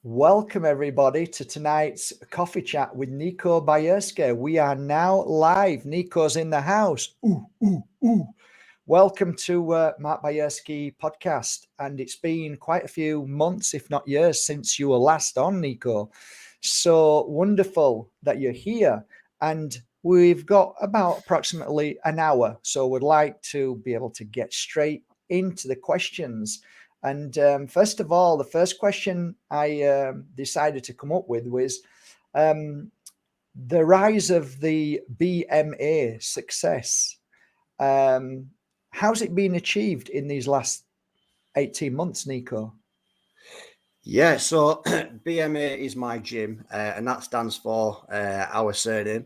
Welcome everybody to tonight's coffee chat with Nico Bajerski. We are now live. Nico's in the house. Ooh, ooh, ooh. Welcome to Mark Bajerski podcast. And it's been quite a few months, if not years, since you were last on, Nico. So wonderful that you're here. And we've got about approximately an hour. So we'd like to be able to get straight into the questions. And first of all, the first question I decided to come up with was um, the rise of the BMA success. Um, how's it been achieved in these last 18 months, Nico? Yeah, so BMA is my gym, and that stands for our surname,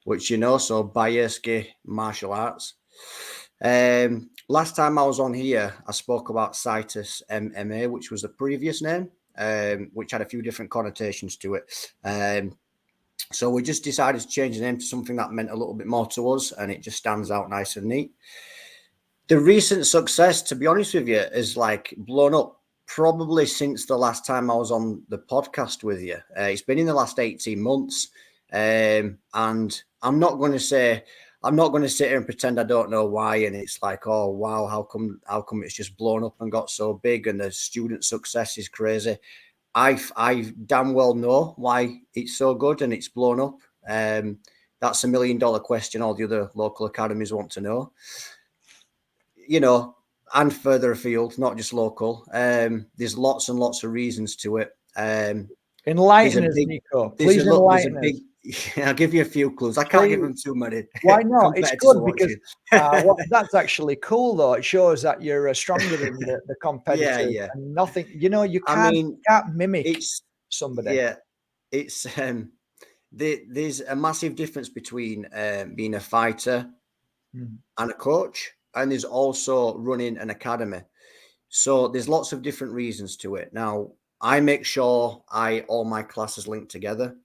which so Bajerski Martial Arts. Last time I was on here, I spoke about Citus MMA, which was the previous name, which had a few different connotations to it. So we just decided to change the name to something that meant a little bit more to us, and it just stands out nice and neat. The recent success, to be honest with you, is like blown up probably since the last time I was on the podcast with you. It's been in the last 18 months. And I'm not going to sit here and pretend I don't know why. And it's like, oh, wow, how come it's just blown up and got so big and the student success is crazy. I damn well know why it's so good and it's blown up. That's $1 million question all the other local academies want to know. And further afield, not just local. There's lots and lots of reasons to it. Enlighten us, Nico. Please enlighten us. I'll give you a few clues. I can't give them too many. Why not? It's good because that's actually cool, though. It shows that you're stronger than the competitors. Yeah. And nothing, you can't mimic somebody. Yeah, it's there's a massive difference between being a fighter and a coach, and there's also running an academy. So there's lots of different reasons to it. Now, I make sure all my classes link together.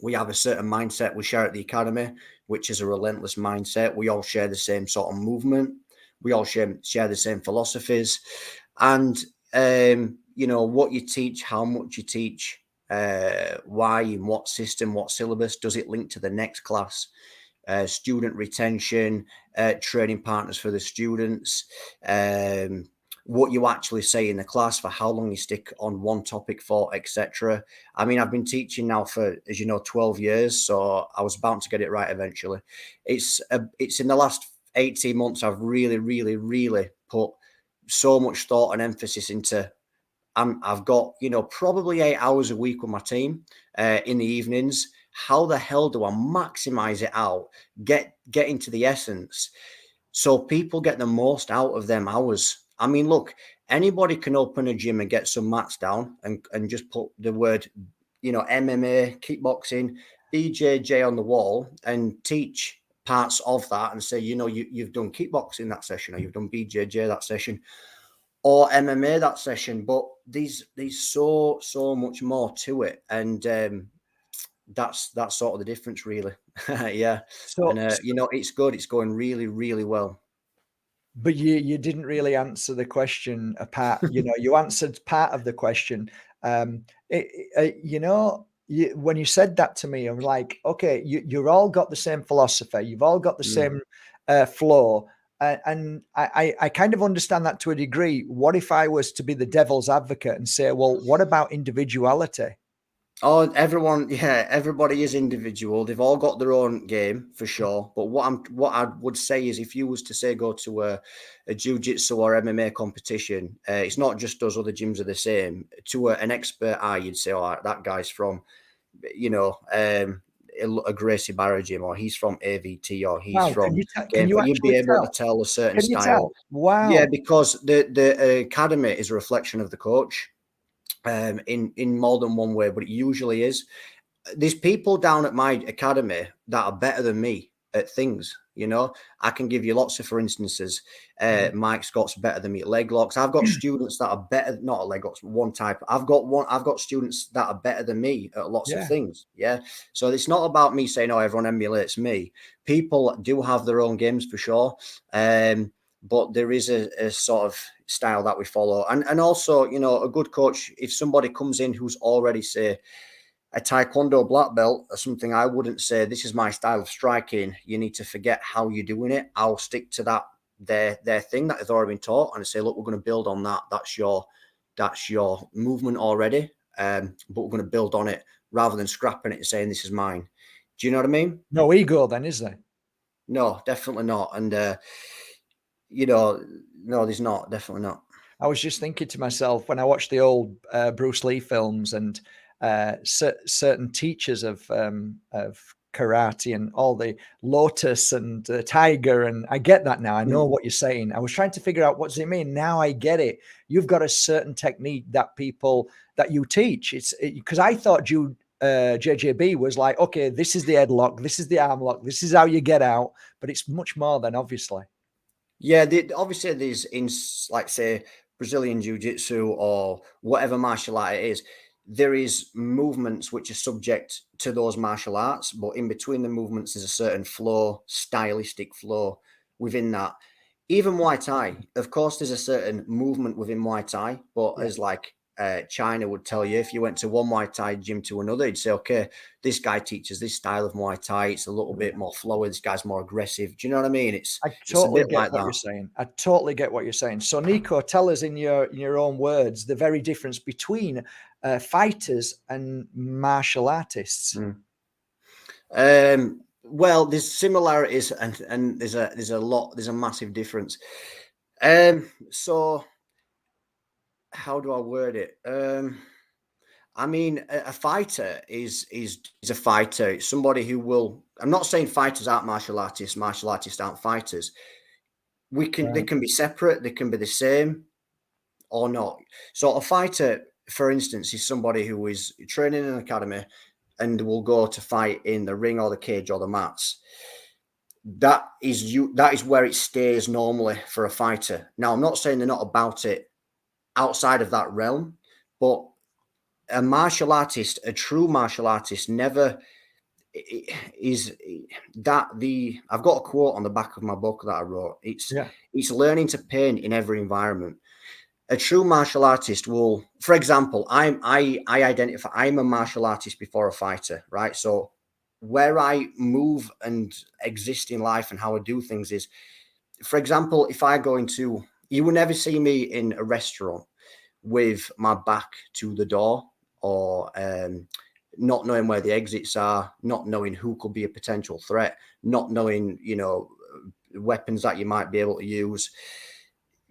We have a certain mindset we share at the academy, which is a relentless mindset. We all share the same sort of movement. We all share the same philosophies. And, what you teach, how much you teach, why, in what system, what syllabus, does it link to the next class? Student retention, training partners for the students, what you actually say in the class, for how long you stick on one topic for, etc. I mean, I've been teaching now for, as you know, 12 years, so I was bound to get it right eventually. It's in the last 18 months I've really, really, really put so much thought and emphasis into. I've got, probably 8 hours a week with my team in the evenings. How the hell do I maximize it out, get into the essence so people get the most out of them hours? I mean, look, anybody can open a gym and get some mats down and just put the word, MMA, kickboxing, BJJ on the wall and teach parts of that and say, you've done kickboxing that session, or you've done BJJ that session, or MMA that session. But there's so much more to it, and that's sort of the difference, really. Yeah. So, and it's good. It's going really, really well. But you didn't really answer the question apart. You answered part of the question. When you said that to me, I'm like, okay, you're all got the same philosophy. You've all got the same flow. And I kind of understand that to a degree. What if I was to be the devil's advocate and say, well, what about individuality? Oh, everybody is individual. They've all got their own game for sure. But what I would say is, if you was to say go to a Jiu Jitsu or MMA competition, it's not just us. Other gyms are the same. To an expert eye, you'd say, "Oh, that guy's from, a Gracie Barra gym, or he's from AVT, or he's from." You'd be able to tell a certain style. Wow. Yeah, because the academy is a reflection of the coach. In more than one way, but it usually is. There's people down at my academy that are better than me at things. I can give you lots of, for instances. Mike Scott's better than me at leg locks. I've got students that are better, not at leg locks, one type. I've got students that are better than me at lots of things. Yeah. So it's not about me saying, oh, everyone emulates me. People do have their own games for sure. but there is a sort of style that we follow. And also, you know, a good coach, if somebody comes in who's already, say, a taekwondo black belt or something, I wouldn't say this is my style of striking. You need to forget how you're doing it. I'll stick to that their thing that has already been taught, and I say, look, we're going to build on that. That's your movement already, but we're going to build on it rather than scrapping it and saying this is mine. Do you know what I mean? No ego, then, is there? No, definitely not. And you know, no, there's not. Definitely not. I was just thinking to myself when I watched the old Bruce Lee films and certain teachers of karate and all the lotus and the tiger, and I get that now. I know what you're saying. I was trying to figure out what does it mean. Now I get it. You've got a certain technique that you teach. It's because I thought JJB was like, okay, this is the headlock, this is the arm lock, this is how you get out, but it's much more than obviously. Yeah, obviously there's in, like, say, Brazilian Jiu Jitsu or whatever martial art it is, there is movements which are subject to those martial arts, but in between the movements, there's a certain flow, stylistic flow within that. Even Muay Thai, of course, there's a certain movement within Muay Thai, but as like China would tell you, if you went to one Muay Thai gym to another, you'd say, okay, this guy teaches this style of Muay Thai. It's a little bit more flowy. This guy's more aggressive. Do you know what I mean? I totally it's a bit like what that. you're saying. I totally get what you're saying. So, Nico, tell us in your own words the very difference between fighters and martial artists. Well, there's similarities and there's a massive difference. So how do I word it? I mean, a fighter is a fighter. It's somebody who will. I'm not saying fighters aren't martial artists. Martial artists aren't fighters. They can be separate. They can be the same, or not. So a fighter, for instance, is somebody who is training in an academy and will go to fight in the ring or the cage or the mats. That is where it stays normally for a fighter. Now, I'm not saying they're not about it outside of that realm, but a martial artist, a true martial artist, never is that I've got a quote on the back of my book that I wrote. It's learning to pain in every environment. A true martial artist will, for example, I identify I'm a martial artist before a fighter, right? So where I move and exist in life and how I do things is, for example, if I go into, you will never see me in a restaurant with my back to the door or not knowing where the exits are, not knowing who could be a potential threat, not knowing, you know, weapons that you might be able to use.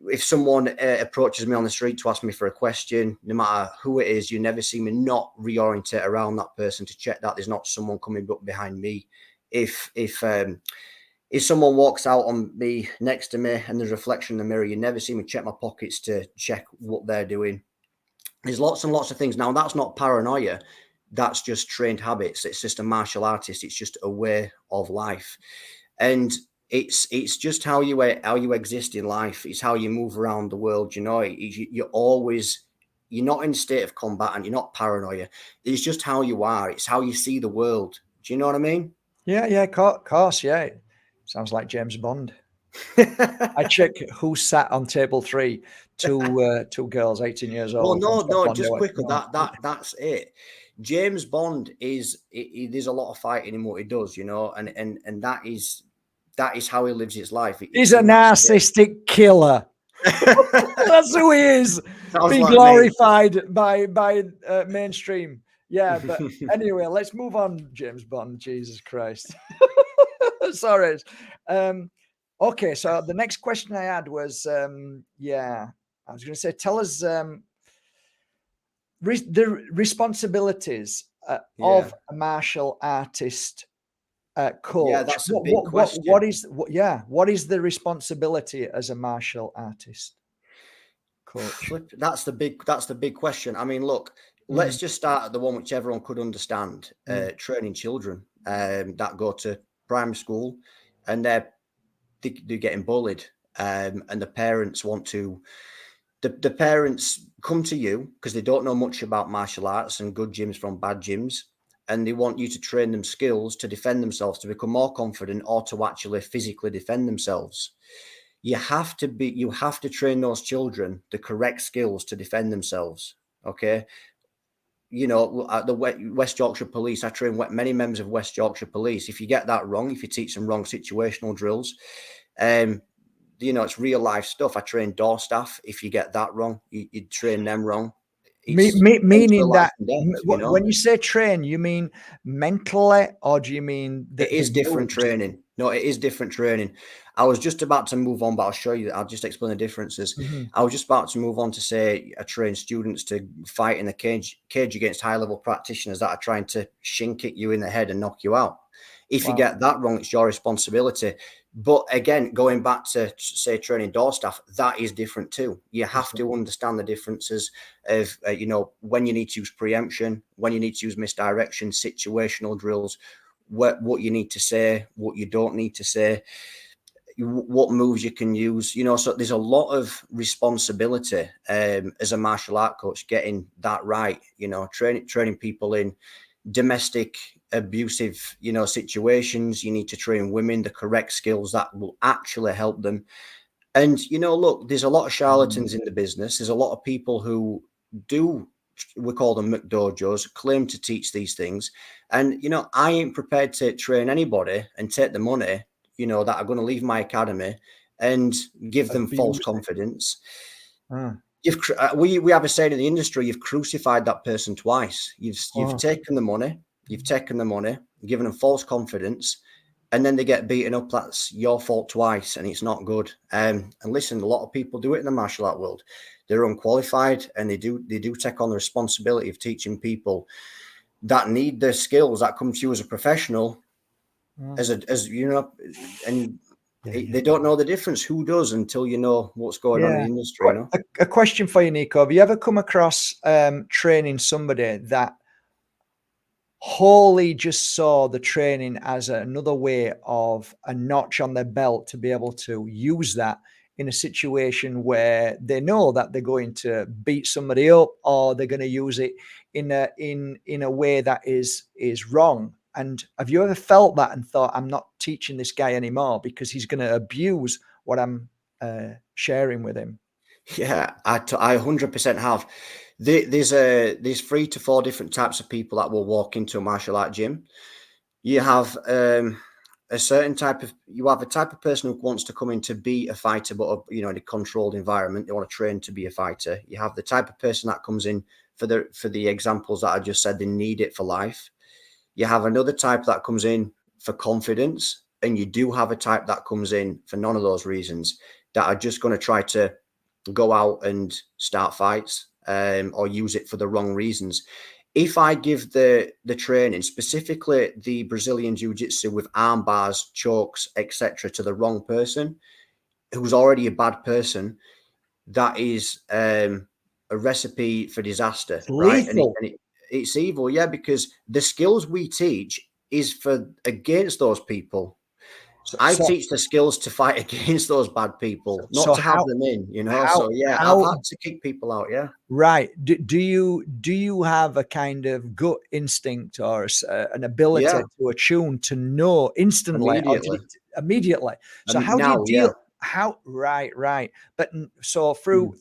If someone approaches me on the street to ask me for a question, no matter who it is, you never see me not reorientate around that person to check that there's not someone coming up behind me. If someone walks out on me next to me and there's a reflection in the mirror, you never see me check my pockets to check what they're doing. There's lots and lots of things. Now, that's not paranoia. That's just trained habits. It's just a martial artist. It's just a way of life. And it's just how you exist in life. It's how you move around the world. You know, you're not in a state of combat and you're not paranoia. It's just how you are. It's how you see the world. Do you know what I mean? Yeah, of course. Yeah. Sounds like James Bond. I check who sat on table 3. Two girls, 18 years old. Well, no, just quickly. That's it. James Bond there's a lot of fighting in what he does, you know, and that is how he lives his life. He's a narcissistic killer. That's who he is. Being like glorified by mainstream. Yeah, but anyway, let's move on. James Bond. Jesus Christ. Sorry. Okay, so the next question I had was, I was going to say, tell us the responsibilities of a martial artist coach. Yeah, that's a big question. What is the responsibility as a martial artist coach? That's the big question. I mean, look, let's just start at the one which everyone could understand. Training children that go to primary school and they're getting bullied, and the parents want to. The parents come to you because they don't know much about martial arts and good gyms from bad gyms, and they want you to train them skills to defend themselves, to become more confident, or to actually physically defend themselves. you have to train those children the correct skills to defend themselves. Okay. You know, at the West Yorkshire Police, I train many members of West Yorkshire Police. If you get that wrong, if you teach them wrong situational drills, you know, it's real life stuff. I train door staff. If you get that wrong, you train them wrong. Meaning that death, you know? When you say train, you mean mentally, or do you mean it is different training? No, it is different training. I was just about to move on, but I'll show you. I'll just explain the differences. Mm-hmm. I was just about to move on to say I train students to fight in the cage against high-level practitioners that are trying to shin kick you in the head and knock you out. If you get that wrong, it's your responsibility. But again, going back to say training door staff, that is different too. You have to understand the differences of, you know, when you need to use preemption, when you need to use misdirection, situational drills, what you need to say, what you don't need to say, what moves you can use, you know. So there's a lot of responsibility as a martial art coach getting that right, you know, training people in domestic abusive, you know, situations. You need to train women the correct skills that will actually help them. And, you know, look, there's a lot of charlatans in the business. There's a lot of people who do, we call them McDojos, claim to teach these things. And, you know, I ain't prepared to train anybody and take the money, you know, that are going to leave my academy and give them false confidence. We have a saying in the industry: you've crucified that person twice. You've taken the money, given them false confidence, and then they get beaten up. That's your fault twice, and it's not good. And listen, a lot of people do it in the martial art world. They're unqualified, and they do take on the responsibility of teaching people that need the skills that come to you as a professional, as you know, and they don't know the difference. Who does until you know what's going on in the industry? You know? A question for you, Nico. Have you ever come across training somebody that wholly just saw the training as another way of a notch on their belt to be able to use that in a situation where they know that they're going to beat somebody up, or they're going to use it in a way that is wrong? And have you ever felt that and thought, I'm not teaching this guy anymore because he's going to abuse what I'm sharing with him? Yeah, I 100% have. There's 3 to 4 different types of people that will walk into a martial art gym. You have a type of person who wants to come in to be a fighter, but you know, in a controlled environment. They want to train to be a fighter. You have the type of person that comes in for the examples that I just said. They need it for life. You have another type that comes in for confidence, and you do have a type that comes in for none of those reasons, that are just going to try to go out and start fights, or use it for the wrong reasons. If I give the training, specifically the Brazilian Jiu Jitsu with arm bars, chokes, etc., to the wrong person who's already a bad person, that is a recipe for disaster, It's right? lethal. And it's evil, yeah, because the skills we teach is for against those people. I teach the skills to fight against those bad people, not to have them in, you know. So yeah, I've had to kick people out. Yeah. Right. Do you have a kind of gut instinct or an ability to attune to know instantly immediately? So how do you deal? Right. But so through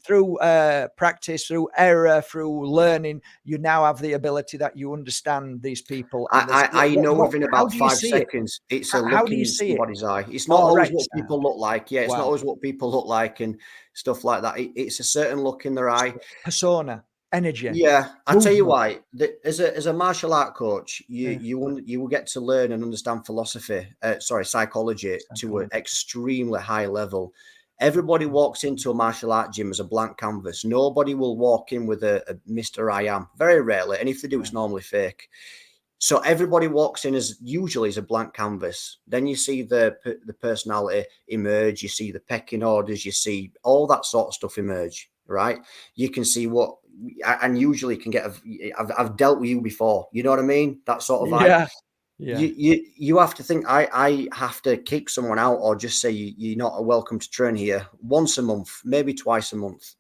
practice, through error, through learning, you now have the ability that you understand these people. And I know within about 5 seconds. It's a look in somebody's eye. It's not always what people look like. Yeah, it's not always what people look like and stuff like that. It's a certain look in their eye. Persona, energy. Yeah, I tell you why. As a martial art coach, you will get to learn and understand psychology to an extremely high level. Everybody walks into a martial art gym as a blank canvas. Nobody will walk in with a Mr. I Am. Very rarely, and if they do, it's normally fake. So everybody walks in usually as a blank canvas. Then you see the personality emerge. You see the pecking orders. You see all that sort of stuff emerge. Right? You can see what, and usually can get. I've dealt with you before. You know what I mean? That sort of vibe. Yeah. You have to think. I have to kick someone out, or just say you're not welcome to train here once a month, maybe twice a month.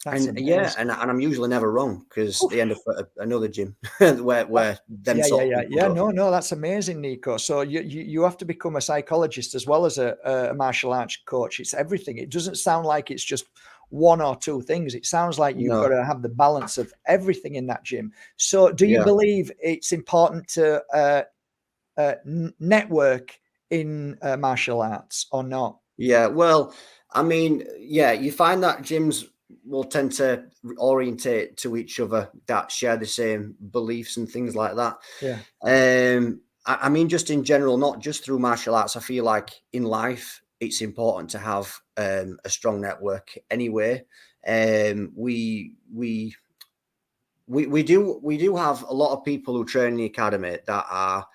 That's And amazing. yeah, and I'm usually never wrong because they end up at another gym where them sort of people go. No, that's amazing, Nico. So you have to become a psychologist as well as a martial arts coach. It's everything. It doesn't sound like it's just one or two things. It sounds like you've got No, to have the balance of everything in that gym. So do you yeah, believe it's important to network in martial arts or not? yeah. Well, I mean, yeah, you find that gyms will tend to orientate to each other that share the same beliefs and things like that. Yeah. I mean, just in general, not just through martial arts. I feel like in life, it's important to have a strong network. Anyway, we do have a lot of people who train in the academy that are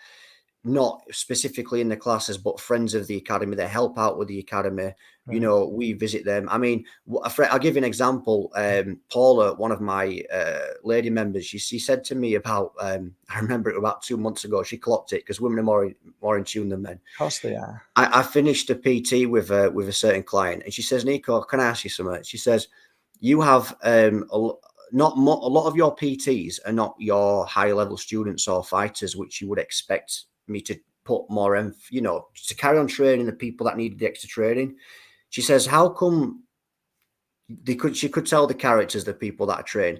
not specifically in the classes, but friends of the academy. They help out with the academy. You Right. know, we visit them. I mean, I'll give you an example. Paula, one of my lady members, she said to me about, I remember it about 2 months ago. She clocked it because women are more in tune than men. Of course they are. I finished a PT with a certain client, and she says, "Nico, can I ask you something?" She says, "You have not a lot of your PTs are not your high level students or fighters, which you would expect me to put more to carry on training the people that need the extra training." She says, "How come she could tell the characters, the people that are trained?"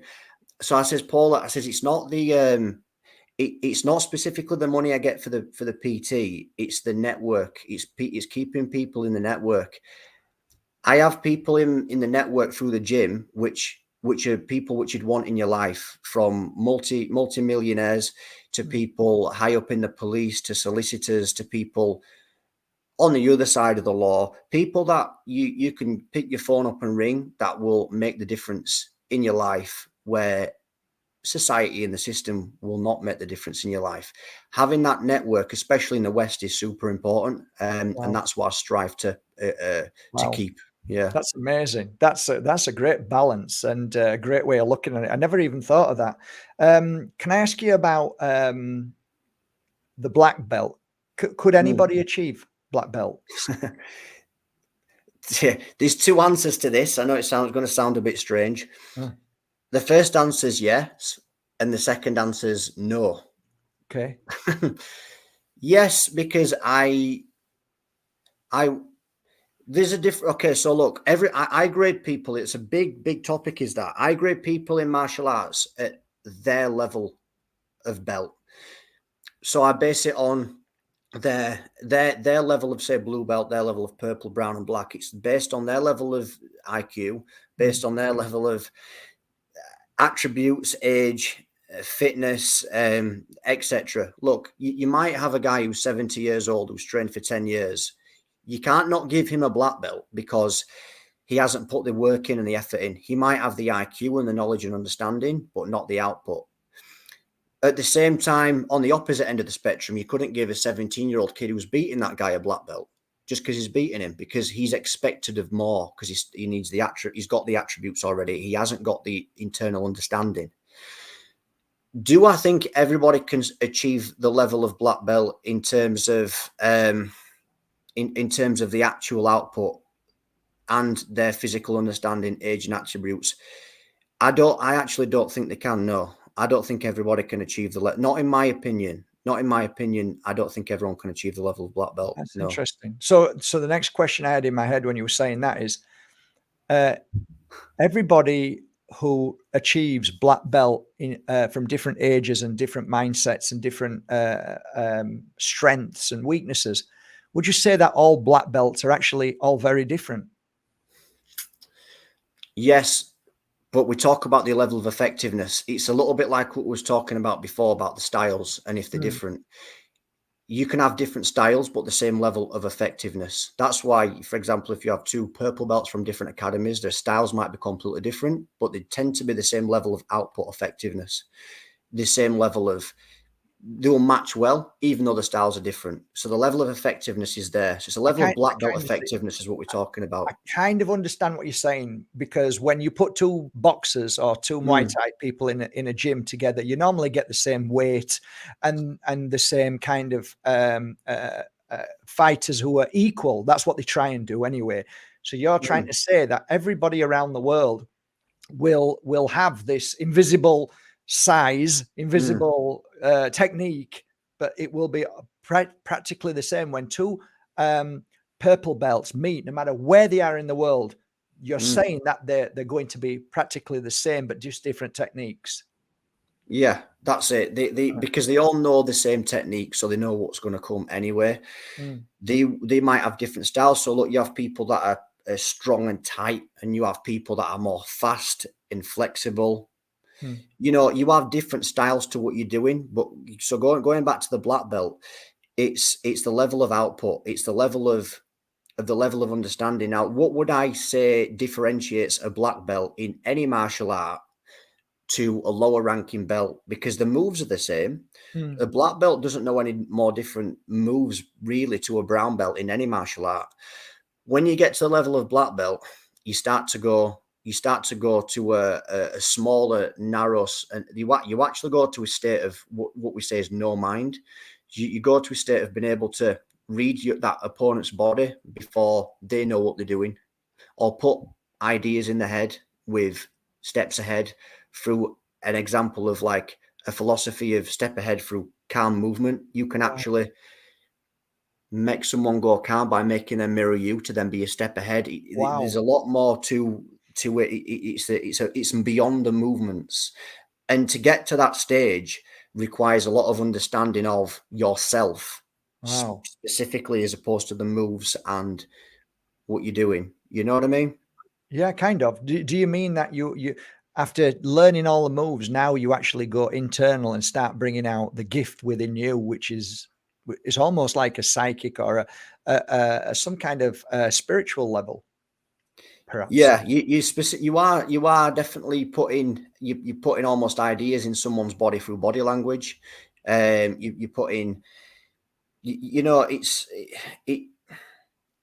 So I says, "Paula, I says it's not it's not specifically the money I get for the PT. It's the network. It's keeping people in the network. I have people in the network through the gym, which are people which you'd want in your life, from multi-millionaires to people high up in the police to solicitors to people on the other side of the law, people that you can pick your phone up and ring that will make the difference in your life, where society and the system will not make the difference in your life. Having that network, especially in the West, is super important, and Wow. that's what I strive to Wow. keep. Yeah. That's amazing. That's a great balance and a great way of looking at it. I never even thought of that. Can I ask you about the black belt? Could Mm. anybody achieve black belt? Yeah, there's two answers to this. I know it's going to sound a bit strange. Uh, The first answer is yes, and the second answer is no. okay. Yes, because I there's a different. Okay, so look, I grade people. It's a big topic. Is that I grade people in martial arts at their level of belt. So I base it on their level of, say, blue belt, their level of purple, brown, and black. It's based on their level of IQ, Mm. based on their level of attributes, age, fitness, etc. Look, you might have a guy who's 70 years old who's trained for 10 years. You can't not give him a black belt because he hasn't put the work in and the effort in. He might have the IQ and the knowledge and understanding, but not the output. At the same time, on the opposite end of the spectrum, you couldn't give a 17-year-old kid who's beating that guy a black belt just because he's beating him, because he's expected of more, because he needs he's got the attributes already. He hasn't got the internal understanding. Do I think everybody can achieve the level of black belt in terms of in terms of the actual output and their physical understanding, age, and attributes? I actually don't think they can. No, I don't think everybody can achieve the level. Not in my opinion. Not in my opinion. I don't think everyone can achieve the level of black belt. That's No. interesting. So the next question I had in my head when you were saying that is, uh, everybody who achieves black belt in from different ages and different mindsets and different strengths and weaknesses, would you say that all black belts are actually all very different? Yes, but we talk about the level of effectiveness. It's a little bit like what we was talking about before about the styles and if they're Mm. different. You can have different styles, but the same level of effectiveness. That's why, for example, if you have two purple belts from different academies, their styles might be completely different, but they tend to be the same level of output effectiveness, the same level of, they will match well, even though the styles are different. So the level of effectiveness is there. So it's a level of I black belt kind of see. effectiveness is what we're talking I about. kind of understand what you're saying, because when you put two boxers or two Muay Mm, Thai people in a gym together, you normally get the same weight and the same kind of fighters who are equal. That's what they try and do anyway. So you're trying mm. to say that everybody around the world will have this invisible size, invisible technique, but it will be practically the same when two purple belts meet, no matter where they are in the world. You're saying that they're going to be practically the same, but just different techniques. Yeah, that's it. They because they all know the same technique, so they know what's going to come anyway. They might have different styles. So look, you have people that are strong and tight, and you have people that are more fast and flexible. You know, you have different styles to what you're doing. But so going back to the black belt, it's the level of output. It's the level of understanding. Now, what would I say differentiates a black belt in any martial art to a lower ranking belt? Because the moves are the same. A black belt doesn't know any more different moves really to a brown belt in any martial art. When you get to the level of black belt, you start to go to a smaller, narrow, and you actually go to a state of what we say is no mind. You go to a state of being able to read that opponent's body before they know what they're doing, or put ideas in the head with steps ahead through an example of like a philosophy of step ahead through calm movement. You can actually make someone go calm by making them mirror you to then be a step ahead. There's a lot more to it. It's beyond the movements, and to get to that stage requires a lot of understanding of yourself specifically, as opposed to the moves and what you're doing. You know what I mean? Yeah, kind of. Do you mean that you after learning all the moves, now you actually go internal and start bringing out the gift within you, which is it's almost like a psychic or a some kind of spiritual level, perhaps? Yeah, you are definitely putting you're putting almost ideas in someone's body through body language. You put in, you know, it.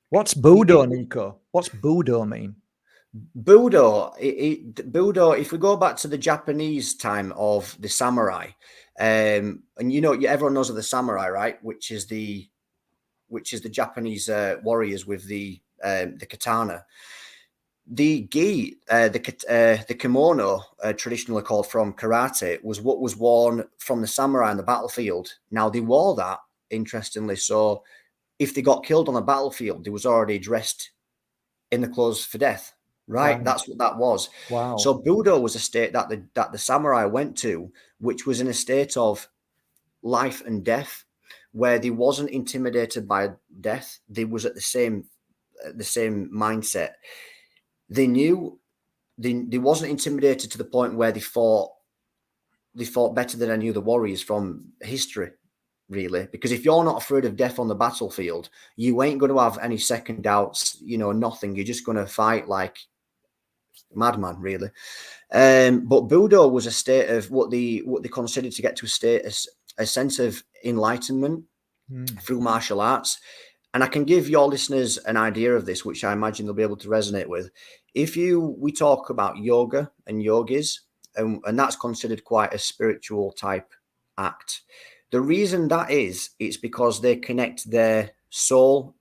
What's budo, Nico? What's budo mean? Budo, budo. If we go back to the Japanese time of the samurai, and you know, everyone knows of the samurai, right? Which is the Japanese warriors with the katana. The gi, the kimono, traditionally called from karate, was what was worn from the samurai on the battlefield. Now they wore that, interestingly, so if they got killed on the battlefield, they was already dressed in the clothes for death. Right, that's what that was. Wow. So budo was a state that the samurai went to, which was in a state of life and death, where they wasn't intimidated by death. They was at the same mindset. They knew they wasn't intimidated to the point where they fought better than any other warriors from history, really. Because if you're not afraid of death on the battlefield, you ain't going to have any second doubts, you know, nothing. You're just going to fight like madman, really. But budo was a state of what they considered to get to a sense of enlightenment through martial arts. And I can give your listeners an idea of this, which I imagine they'll be able to resonate with. If we talk about yoga and yogis, and that's considered quite a spiritual type act. The reason that is, it's because they connect their soul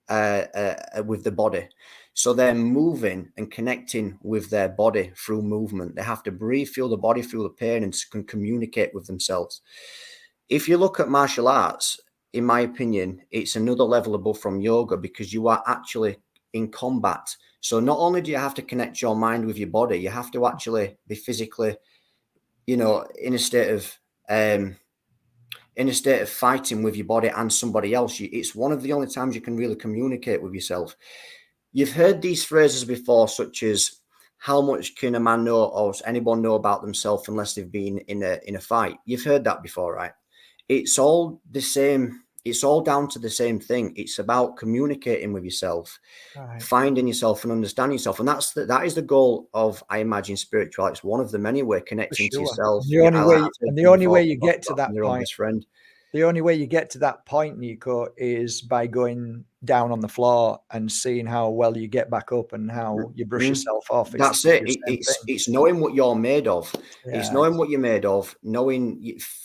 with the body. So they're moving and connecting with their body through movement. They have to breathe, feel the body, feel the pain, and can communicate with themselves. If you look at martial arts, in my opinion, it's another level above from yoga, because you are actually in combat. So not only do you have to connect your mind with your body, you have to actually be physically, you know, in a state of fighting with your body and somebody else. It's one of the only times you can really communicate with yourself. You've heard these phrases before, such as, how much can a man know, or anyone know about themselves unless they've been in a fight? You've heard that before, right? It's all the same. It's all down to the same thing. It's about communicating with yourself, finding yourself and understanding yourself. And that is the goal of, I imagine, spirituality. It's one of them anyway, connecting to yourself. The only way you get to that your point, best friend. The only way you get to that point, Nico, is by going down on the floor and seeing how well you get back up and how you brush yourself off. That's it. It's knowing what you're made of. Yeah. It's knowing what you're made of,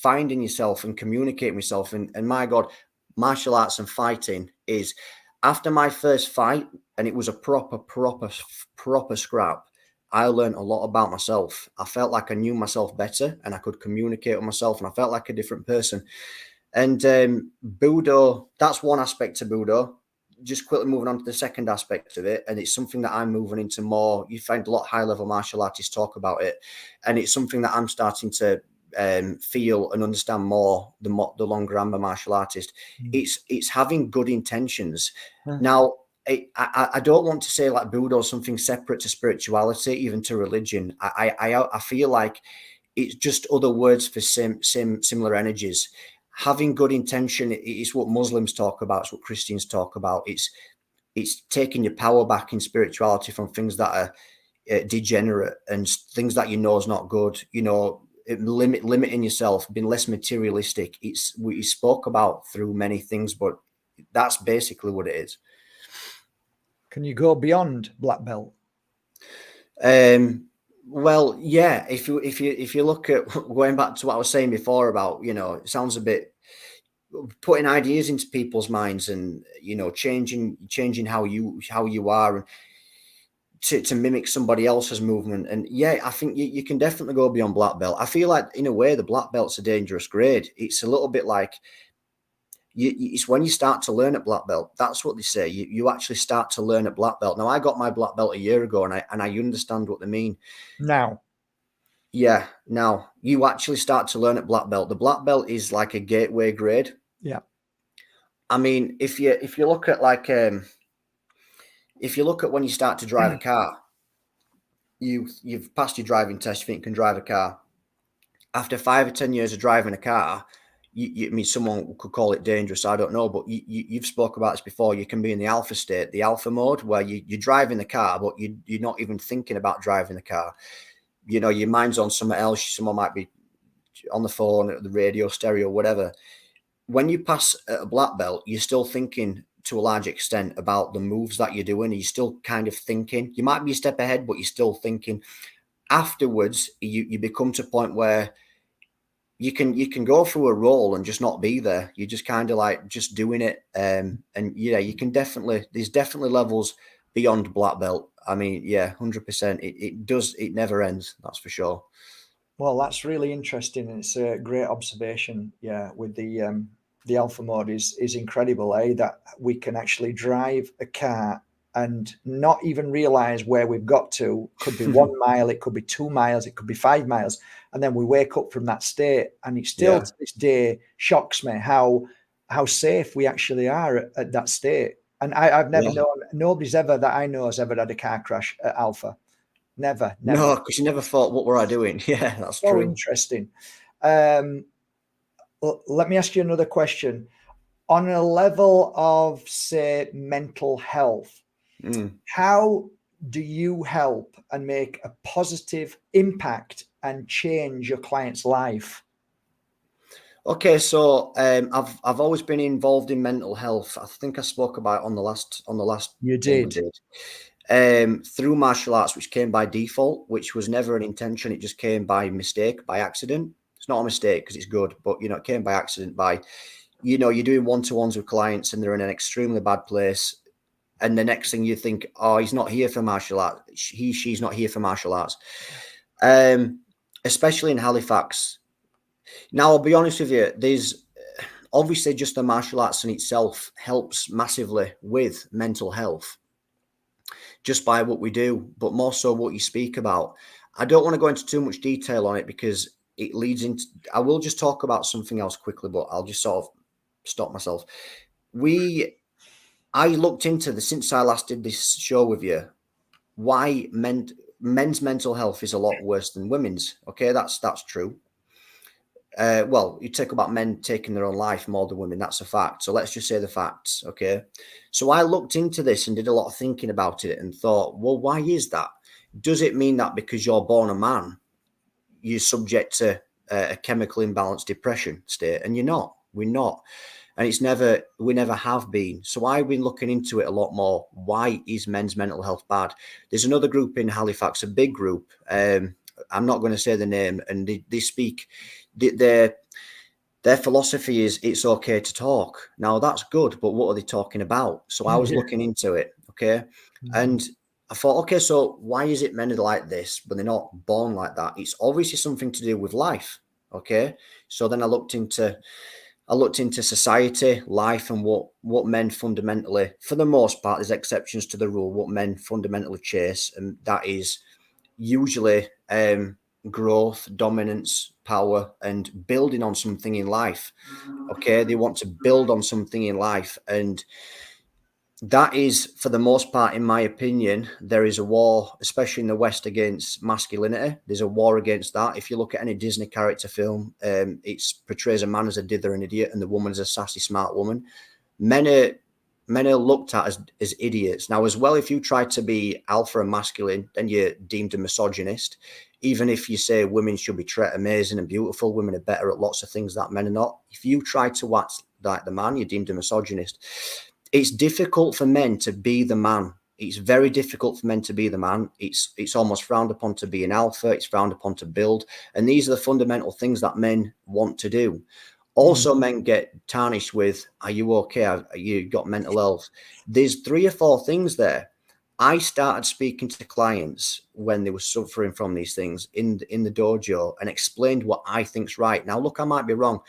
finding yourself and communicating with yourself. And my God, martial arts and fighting is, after my first fight, and it was a proper scrap. I learned a lot about myself. I felt like I knew myself better and I could communicate with myself, and I felt like a different person. And budo, that's one aspect of budo. Just quickly moving on to the second aspect of it, and it's something that I'm moving into more. You find a lot of high-level martial artists talk about it, and it's something that I'm starting to feel and understand more the longer I'm a martial artist. It's having good intentions. Now, I don't want to say like budo is something separate to spirituality, even to religion. I feel like it's just other words for similar energies. Having good intention is what Muslims talk about. It's what Christians talk about. It's taking your power back in spirituality from things that are degenerate and things that you know is not good. You know, limiting yourself, being less materialistic. It's we spoke about through many things, but that's basically what it is. Can you go beyond black belt? Well, yeah. If you look at going back to what I was saying before about, you know, it sounds a bit putting ideas into people's minds and, you know, changing how you are and to mimic somebody else's movement. And yeah, I think you can definitely go beyond black belt. I feel like in a way the black belt's a dangerous grade. It's a little bit like it's when you start to learn at black belt. That's what they say. You actually start to learn at black belt. Now, I got my black belt a year ago, and I understand what they mean now. Yeah, now you actually start to learn at black belt. The black belt is like a gateway grade. Yeah. I mean, if you look at like if you look at when you start to drive a car, you've passed your driving test. You think you can drive a car. After 5 or 10 years of driving a car, I mean, someone could call it dangerous. I don't know, but you've spoke about this before. You can be in the alpha state, the alpha mode, where you're driving the car, but you're not even thinking about driving the car. You know, your mind's on something else. Someone might be on the phone, the radio, stereo, whatever. When you pass a black belt, you're still thinking to a large extent about the moves that you're doing. You're still kind of thinking. You might be a step ahead, but you're still thinking. Afterwards, you become to a point where you can go through a role and just not be there. You're just kind of like just doing it. And yeah, you can there's definitely levels beyond black belt. I mean, yeah, 100%. It never ends. That's for sure. Well, that's really interesting. It's a great observation. Yeah, with the alpha mode is incredible, that we can actually drive a car and not even realize where we've got to. Could be 1 mile, it could be 2 miles, it could be 5 miles. And then we wake up from that state. And it still to this day shocks me how safe we actually are at that state. And I've never known, nobody's ever that I know has ever had a car crash at alpha. Never. No, because you never thought, what were I doing? Yeah, that's so true. Interesting. Let me ask you another question. On a level of, say, mental health, how do you help and make a positive impact and change your client's life? Okay, so I've always been involved in mental health. I think I spoke about it on the last You did. through martial arts, which came by default, which was never an intention. It just came by mistake, by accident. It's not a mistake because it's good, but you know, it came by accident. By, you know, you're doing one-to-ones with clients and they're in an extremely bad place, and the next thing you think, oh, he's not here for martial arts. She's not here for martial arts. Especially in Halifax. Now, I'll be honest with you. There's obviously just the martial arts in itself helps massively with mental health, just by what we do, but more so what you speak about. I don't want to go into too much detail on it because it leads into, I will just talk about something else quickly, but I'll just sort of stop myself. I looked into this since I last did this show with you, why men's mental health is a lot worse than women's. Okay, that's true. Well, you talk about men taking their own life more than women. That's a fact. So let's just say the facts. Okay. So I looked into this and did a lot of thinking about it and thought, well, why is that? Does it mean that because you're born a man, you're subject to a chemical imbalance depression state? And you're not. We're not. And we never have been. So I've been looking into it a lot more. Why is men's mental health bad? There's another group in Halifax, a big group. I'm not going to say the name, and they speak. Their philosophy is it's okay to talk. Now that's good, but what are they talking about? So I was looking into it, okay, and I thought, okay, so why is it men are like this, but they're not born like that? It's obviously something to do with life. Okay. So then I looked into society, life, and what men fundamentally, for the most part, there's exceptions to the rule, what men fundamentally chase, and that is usually growth, dominance, power, and building on something in life. Okay, they want to build on something in life, and that is, for the most part, in my opinion, there is a war, especially in the West, against masculinity. There's a war against that. If you look at any Disney character film, it portrays a man as a dither and idiot, and the woman as a sassy, smart woman. Men are looked at as idiots. Now, as well, if you try to be alpha and masculine, then you're deemed a misogynist. Even if you say women should be amazing and beautiful, women are better at lots of things that men are not. If you try to act like the man, you're deemed a misogynist. It's difficult for men to be the man. It's very difficult for men to be the man. It's almost frowned upon to be an alpha. It's frowned upon to build. And these are the fundamental things that men want to do. Also, men get tarnished with, are you okay? Are you got mental health? There's 3 or 4 things there. I started speaking to clients when they were suffering from these things in the dojo and explained what I think's right. Now, look, I might be wrong.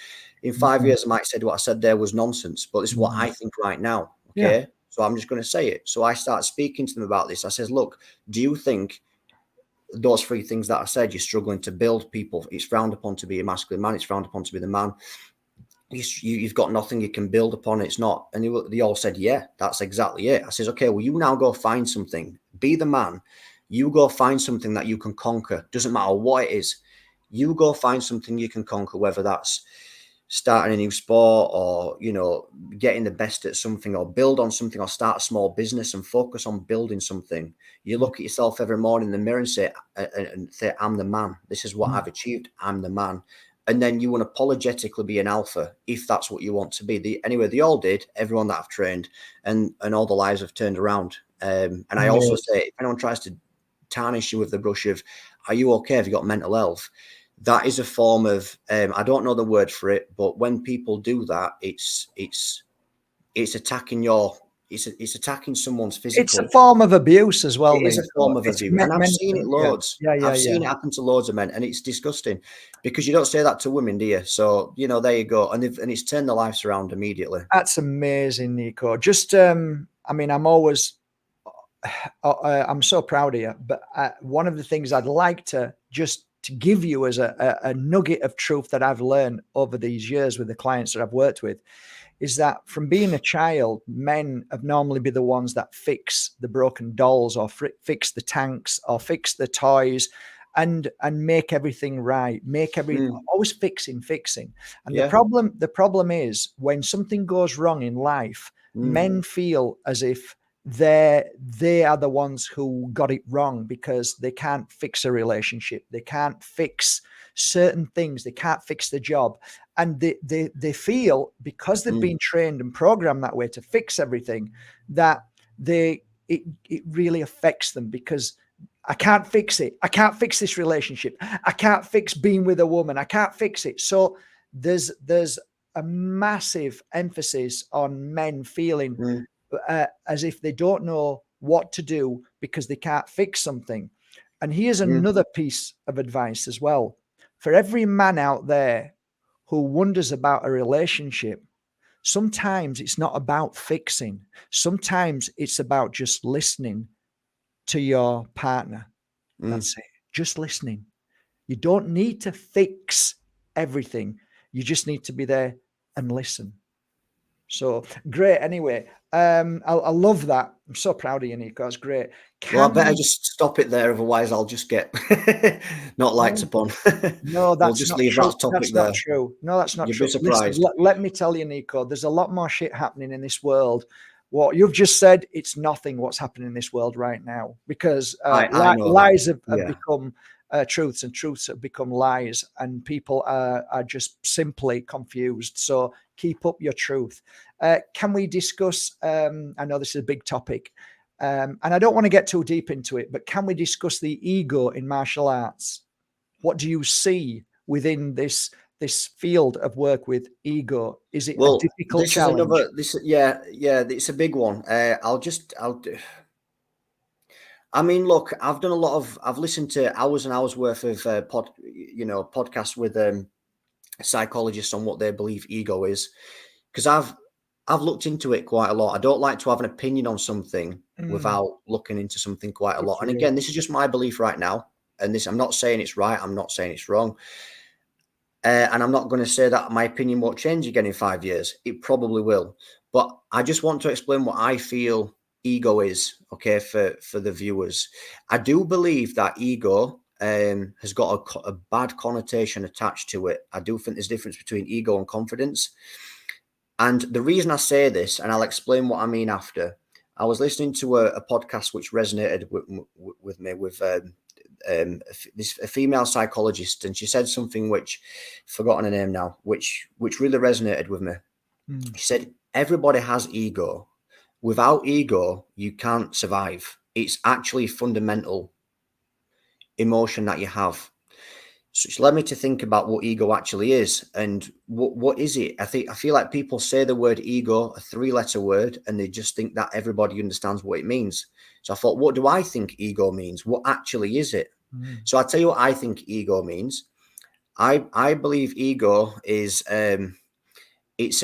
In 5 years, I might have said what I said there was nonsense, but this is what I think right now. Okay. Yeah. So I'm just going to say it. So I started speaking to them about this. I says, look, do you think those 3 things that I said, you're struggling to build people? It's frowned upon to be a masculine man. It's frowned upon to be the man. You've got nothing you can build upon. It's not. And they all said, yeah, that's exactly it. I says, okay, well, you now go find something. Be the man. You go find something that you can conquer. Doesn't matter what it is. You go find something you can conquer, whether that's starting a new sport or, getting the best at something or build on something or start a small business and focus on building something. You look at yourself every morning in the mirror and say, I'm the man. This is what I've achieved. I'm the man. And then you unapologetically be an alpha if that's what you want to be. Anyway, they all did, everyone that I've trained, and all the lives have turned around. And I also say, if anyone tries to tarnish you with the brush of, are you okay? Have you got mental health? That is a form of, I don't know the word for it, but when people do that, it's attacking it's attacking someone's physical. It's a form of abuse as well. It is a form of abuse, and I've seen it loads. I've seen it happen to loads of men, and it's disgusting because you don't say that to women, do you? So there you go, and it's turned their lives around immediately. That's amazing, Nico. Just, I'm always, I'm so proud of you. But one of the things I'd like to give you as a nugget of truth that I've learned over these years with the clients that I've worked with is that from being a child, men have normally been the ones that fix the broken dolls or fix the tanks or fix the toys and make everything right, always fixing. And the problem is when something goes wrong in life, men feel as if they are the ones who got it wrong because they can't fix a relationship. They can't fix certain things. They can't fix the job. And they feel because they've been trained and programmed that way to fix everything, that it really affects them because I can't fix it. I can't fix this relationship. I can't fix being with a woman. I can't fix it. So there's a massive emphasis on men feeling as if they don't know what to do because they can't fix something. And here's another piece of advice as well. For every man out there who wonders about a relationship, sometimes it's not about fixing. Sometimes it's about just listening to your partner. That's it. Just listening. You don't need to fix everything. You just need to be there and listen. So great. Anyway, I love that. I'm so proud of you, Nico. That's great. Well, I better just stop it there. Otherwise, I'll just get not liked upon. No, that's we'll just not leave true. that topic That's there. not true. No, that's not You'll true. be surprised. Listen, let me tell you, Nico, there's a lot more shit happening in this world. What you've just said, it's nothing what's happening in this world right now because lies have become truths and truths have become lies and people are just simply confused. So keep up your truth. Can we discuss, I know this is a big topic and I don't want to get too deep into it, but can we discuss the ego in martial arts? What do you see within this field of work with ego? Is it a difficult challenge? It's a big one. I mean, look, I've listened to hours and hours worth of podcasts with psychologists on what they believe ego is, because I've looked into it quite a lot. I don't like to have an opinion on something without looking into something quite a Good lot. for And you. again, this is just my belief right now. And this, I'm not saying it's right. I'm not saying it's wrong. And I'm not going to say that my opinion won't change again in 5 years. It probably will. But I just want to explain what I feel ego is, okay, for the viewers. I do believe that ego has got a bad connotation attached to it. I do think there's a difference between ego and confidence. And the reason I say this, and I'll explain what I mean after, I was listening to a podcast which resonated with me with a female psychologist, and she said something which, forgotten her name now, which really resonated with me. She said, everybody has ego. Without ego, you can't survive. It's actually fundamental emotion that you have. So it's led me to think about what ego actually is, and what is it? I feel like people say the word ego, a 3-letter word, and they just think that everybody understands what it means. So I thought, what do I think ego means? What actually is it? So I'll tell you what I think ego means. I believe ego is it's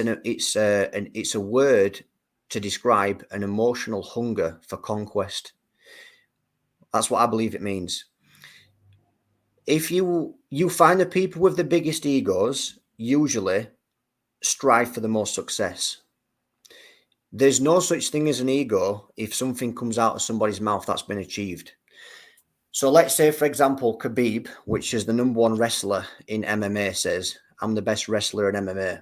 a word to describe an emotional hunger for conquest. That's what I believe it means. If you find the people with the biggest egos usually strive for the most success. There's no such thing as an ego if something comes out of somebody's mouth that's been achieved. So let's say, for example, Khabib, which is the #1 wrestler in MMA, says, I'm the best wrestler in MMA.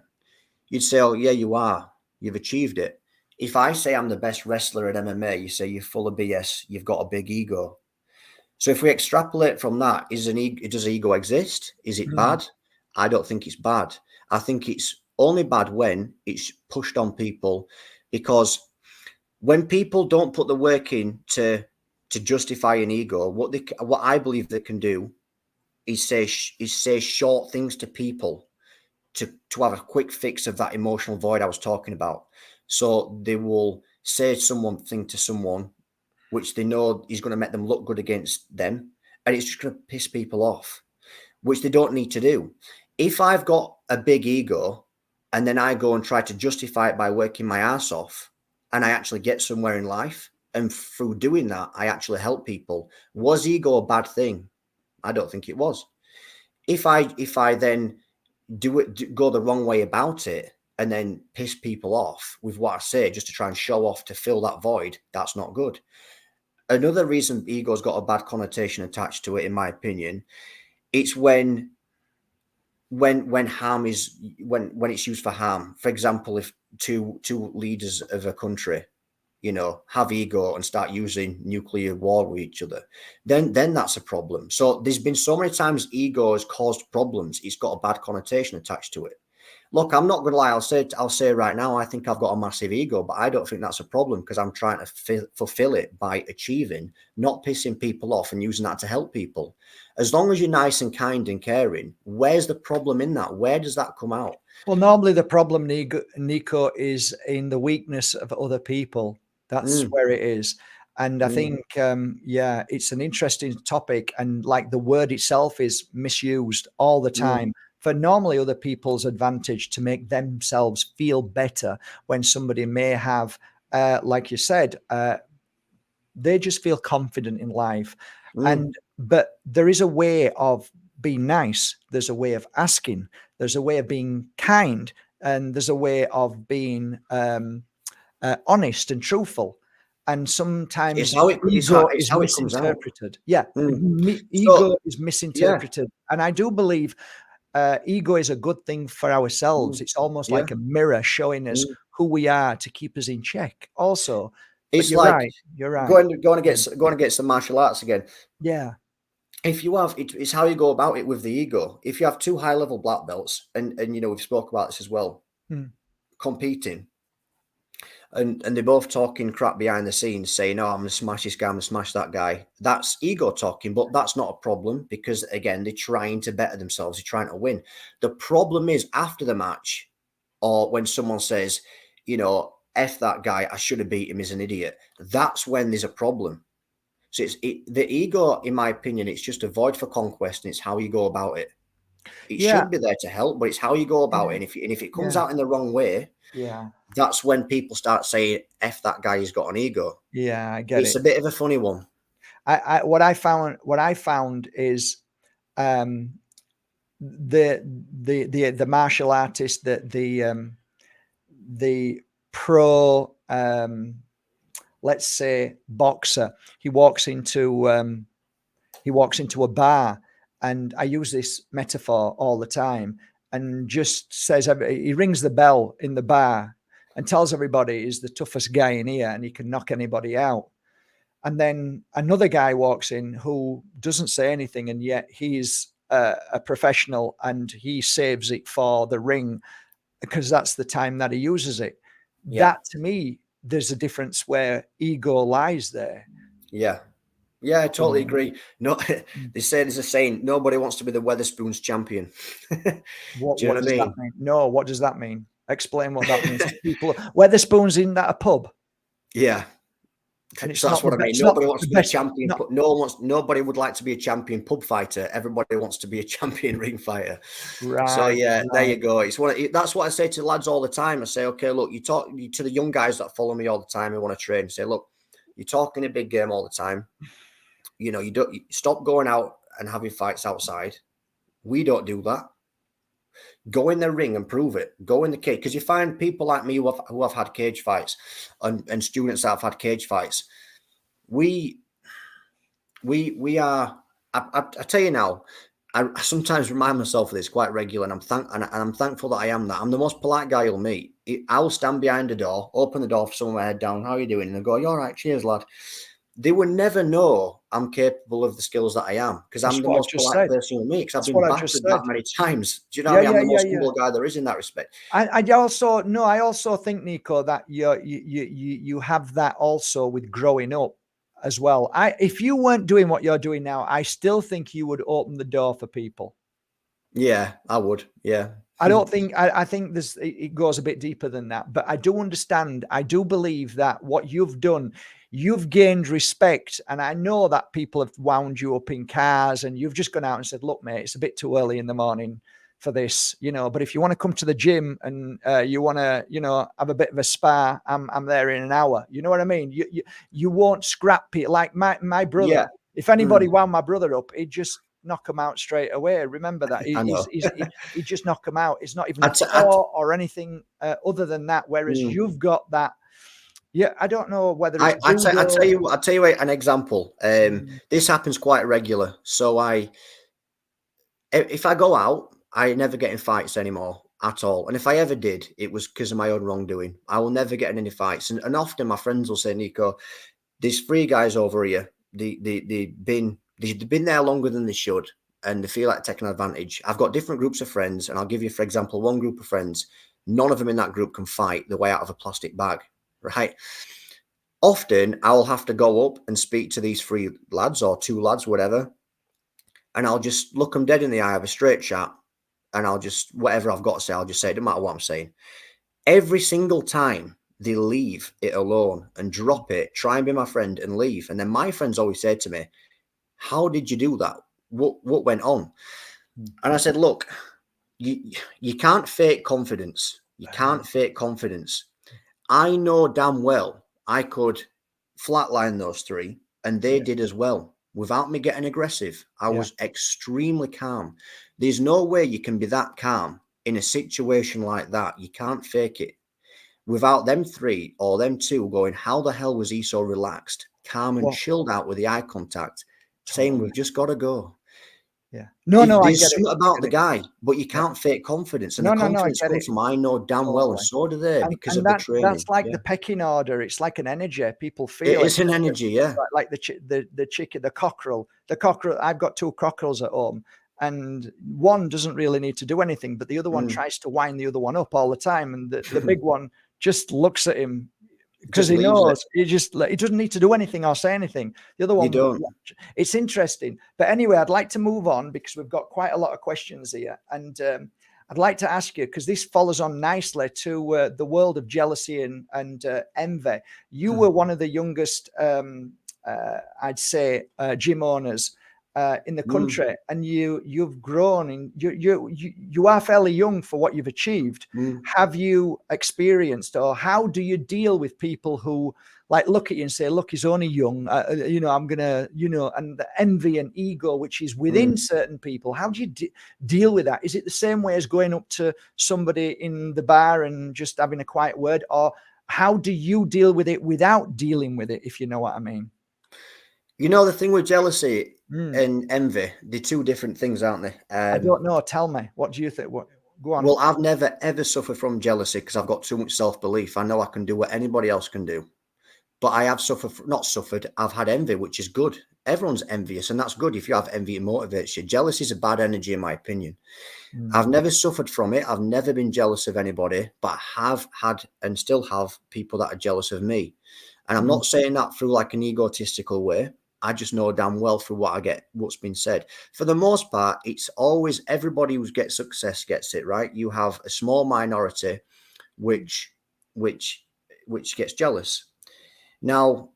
You'd say, oh, yeah, you are. You've achieved it. If I say I'm the best wrestler in MMA, you say you're full of BS. You've got a big ego. So if we extrapolate from that, does ego exist? Is it bad? I don't think it's bad. I think it's only bad when it's pushed on people, because when people don't put the work in to justify an ego, what I believe they can do is say short things to people to have a quick fix of that emotional void I was talking about. So they will say something to someone which they know is going to make them look good against them, and it's just going to piss people off, which they don't need to do. If I've got a big ego and then I go and try to justify it by working my ass off, and I actually get somewhere in life, and through doing that, I actually help people, was ego a bad thing? I don't think it was. If I then go the wrong way about it and then piss people off with what I say just to try and show off to fill that void, that's not good. Another reason ego's got a bad connotation attached to it, in my opinion, it's when harm is when it's used for harm. For example, if two leaders of a country, have ego and start using nuclear war with each other, then that's a problem. So there's been so many times ego has caused problems. It's got a bad connotation attached to it. Look, I'm not going to lie. I'll say right now, I think I've got a massive ego, but I don't think that's a problem, because I'm trying to fulfill it by achieving, not pissing people off and using that to help people. As long as you're nice and kind and caring, where's the problem in that? Where does that come out? Well, normally the problem, Nico, is in the weakness of other people. That's where it is. And I think, it's an interesting topic. And like the word itself is misused all the time for normally other people's advantage, to make themselves feel better when somebody may have, like you said, they just feel confident in life. But there is a way of being nice. There's a way of asking. There's a way of being kind, and there's a way of being honest and truthful. And sometimes It's ego is how it comes out. misinterpreted. Yeah, So ego is yeah. misinterpreted, and I do believe ego is a good thing for ourselves. It's almost Yeah. like a mirror showing us who we are to keep us in check. Also, but It's you're like right. You're right. going to get some martial arts again. Yeah. If you have, it's how you go about it with the ego. If you have 2 high-level black belts, and we've spoke about this as well, competing, and they're both talking crap behind the scenes, saying, "Oh, I'm gonna smash this guy, I'm gonna smash that guy." That's ego talking, but that's not a problem, because again, they're trying to better themselves, they're trying to win. The problem is after the match, or when someone says, "F that guy, I should have beat him, he's an idiot." That's when there's a problem. So the ego, in my opinion, it's just a void for conquest, and it's how you go about it. It should be there to help, but it's how you go about it. And if it comes out in the wrong way, that's when people start saying, "F that guy, he's got an ego." Yeah, I get it. It's a bit of a funny one. What I found is the martial artist, the pro let's say boxer, he walks into a bar, and I use this metaphor all the time, and just says, he rings the bell in the bar and tells everybody he's the toughest guy in here and he can knock anybody out. And then another guy walks in who doesn't say anything, and yet he's a professional and he saves it for the ring because that's the time that he uses it. That, to me, there's a difference where ego lies there. Yeah, I totally agree. No, they say there's a saying: nobody wants to be the Wetherspoons champion. What does that mean? No, what does that mean? Explain what that means to people. Wetherspoons in that a pub? Yeah. And so that's what I mean. Nobody wants to be a champion. Nobody would like to be a champion pub fighter. Everybody wants to be a champion ring fighter. Right. So there you go. That's what I say to lads all the time. I say, okay, look, you talk to the young guys that follow me all the time and want to train. Say, look, you're talking a big game all the time. You stop going out and having fights outside. We don't do that. Go in the ring and prove it. Go in the cage, because you find people like me who have had cage fights, and students that have had cage fights. We are. I tell you now. I sometimes remind myself of this quite regularly, and I'm thankful that I am that. I'm the most polite guy you'll meet. I'll stand behind the door, open the door for someone with their head down. How are you doing? And they go, "You're all right. Cheers, lad." They would never know I'm capable of the skills that I am, because I'm the most polite person you'll meet, because I've been battered that many times. Do you know what I mean? I'm the most humble guy there is in that respect. I also think, Nico, that you have that also with growing up as well. If you weren't doing what you're doing now, I still think you would open the door for people. Yeah, I would. Yeah. I don't think, I think it goes a bit deeper than that, but I do understand. I do believe that what you've done, you've gained respect. And I know that people have wound you up in cars and you've just gone out and said, look, mate, it's a bit too early in the morning for this, but if you want to come to the gym and you want to, have a bit of a spa, I'm there in an hour. You know what I mean? You won't scrap people like my brother. Yeah. If anybody wound my brother up, he'd just knock him out straight away. Remember that. He just knock him out. It's not even a thought or anything other than that. Whereas you've got that. Yeah, I don't know whether it's I'll tell you an example. This happens quite regular. So if I go out, I never get in fights anymore at all. And if I ever did, it was because of my own wrongdoing. I will never get in any fights. And often my friends will say, Nico, there's 3 guys over here. They've been there longer than they should, and they feel like taking advantage. I've got different groups of friends, and I'll give you, for example, one group of friends. None of them in that group can fight the way out of a plastic bag, right? Often I'll have to go up and speak to these 3 lads or 2 lads, whatever, and I'll just look them dead in the eye, have a straight chat, and I'll just, whatever I've got to say, I'll just say it, no matter what I'm saying. Every single time they leave it alone and drop it, try and be my friend and leave. And then my friends always say to me, how did you do that? What went on? And I said, look, you can't fake confidence. You can't fake confidence. I know damn well I could flatline those 3, and they did as well. Without me getting aggressive, I was extremely calm. There's no way you can be that calm in a situation like that. You can't fake it. Without them 3 or them 2 going, how the hell was he so relaxed, calm and chilled out with the eye contact, saying we've just got to go. Yeah. There's something about the guy, but you can't fake confidence. And the confidence comes from, I know damn well, and so do they, because of the training. That's like the pecking order. It's like an energy. People feel it. It's an energy, yeah. Like the chicken, the cockerel. The cockerel. I've got 2 cockerels at home, and one doesn't really need to do anything, but the other one tries to wind the other one up all the time. And the big one just looks at him because he knows he doesn't need to do anything or say anything. The other one, it's interesting. But anyway, I'd like to move on because we've got quite a lot of questions here. And I'd like to ask you, because this follows on nicely to the world of jealousy and envy. You were one of the youngest I'd say, gym owners in the country, and you've grown, and you are fairly young for what you've achieved. Have you experienced, or how do you deal with people who like look at you and say, look, he's only young, I'm gonna, and the envy and ego which is within certain people? How do you deal with that? Is it the same way as going up to somebody in the bar and just having a quiet word, or how do you deal with it without dealing with it, if you know what I mean? The thing with jealousy and envy, they're two different things, aren't they? I don't know. Tell me. What do you think? Go on. Well, I've never, ever suffered from jealousy because I've got too much self-belief. I know I can do what anybody else can do. But I have I've had envy, which is good. Everyone's envious, and that's good. If you have envy, it motivates you. Jealousy is a bad energy, in my opinion. I've never suffered from it. I've never been jealous of anybody, but I have had and still have people that are jealous of me. And I'm not saying that through like an egotistical way. I just know damn well through what's been said. For the most part, it's always everybody who gets success gets it, right? You have a small minority which gets jealous. Now,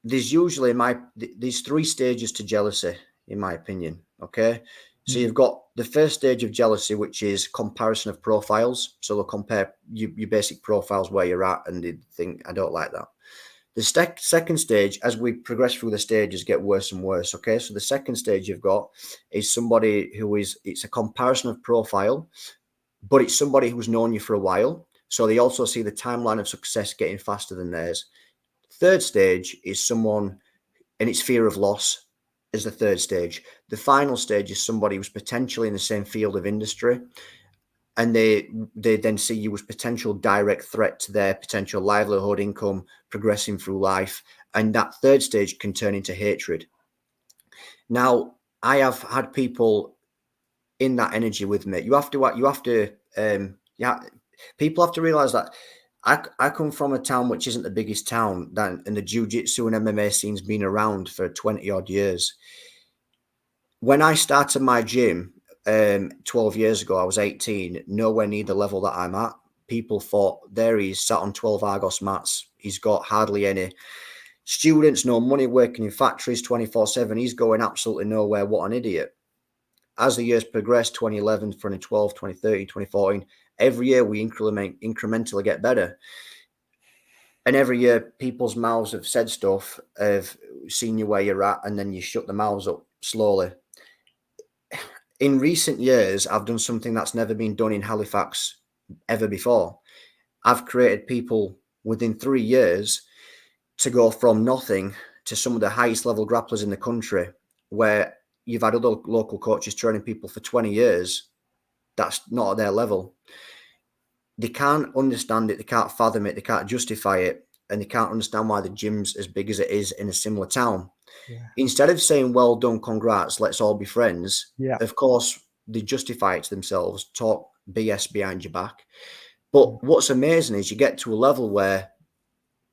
there's usually these three stages to jealousy, in my opinion. Okay. So you've got the first stage of jealousy, which is comparison of profiles. So they'll compare your basic profiles where you're at, and they think, I don't like that. The second stage, as we progress through the stages, get worse and worse. Okay. So the second stage you've got is somebody it's a comparison of profile, but it's somebody who's known you for a while. So they also see the timeline of success getting faster than theirs. Third stage is someone, and it's fear of loss is the third stage. The final stage is somebody who's potentially in the same field of industry, and they then see you as potential direct threat to their potential livelihood, income, progressing through life. And that third stage can turn into hatred. Now, I have had people in that energy with me. People have to realize that I come from a town which isn't the biggest town, and the Jiu Jitsu and MMA scene's been around for 20 odd years. When I started my gym 12 years ago, I was 18, nowhere near the level that I'm at. People thought, there he's sat on 12 Argos mats. He's got hardly any students, no money, working in factories 24/7. He's going absolutely nowhere. What an idiot. As the years progressed, 2011, 2012, 2013, 2014, every year we incrementally get better. And every year people's mouths have said stuff, have seen you where you're at, and then you shut the mouths up slowly. In recent years, I've done something that's never been done in Halifax ever before. I've created people within 3 years to go from nothing to some of the highest level grapplers in the country, where you've had other local coaches training people for 20 years. That's not at their level. They can't understand it. They can't fathom it. They can't justify it. And they can't understand why the gym's as big as it is in a similar town. Yeah. Instead of saying, well done, congrats, let's all be friends. Yeah. Of course, they justify it to themselves, talk BS behind your back. But what's amazing is you get to a level where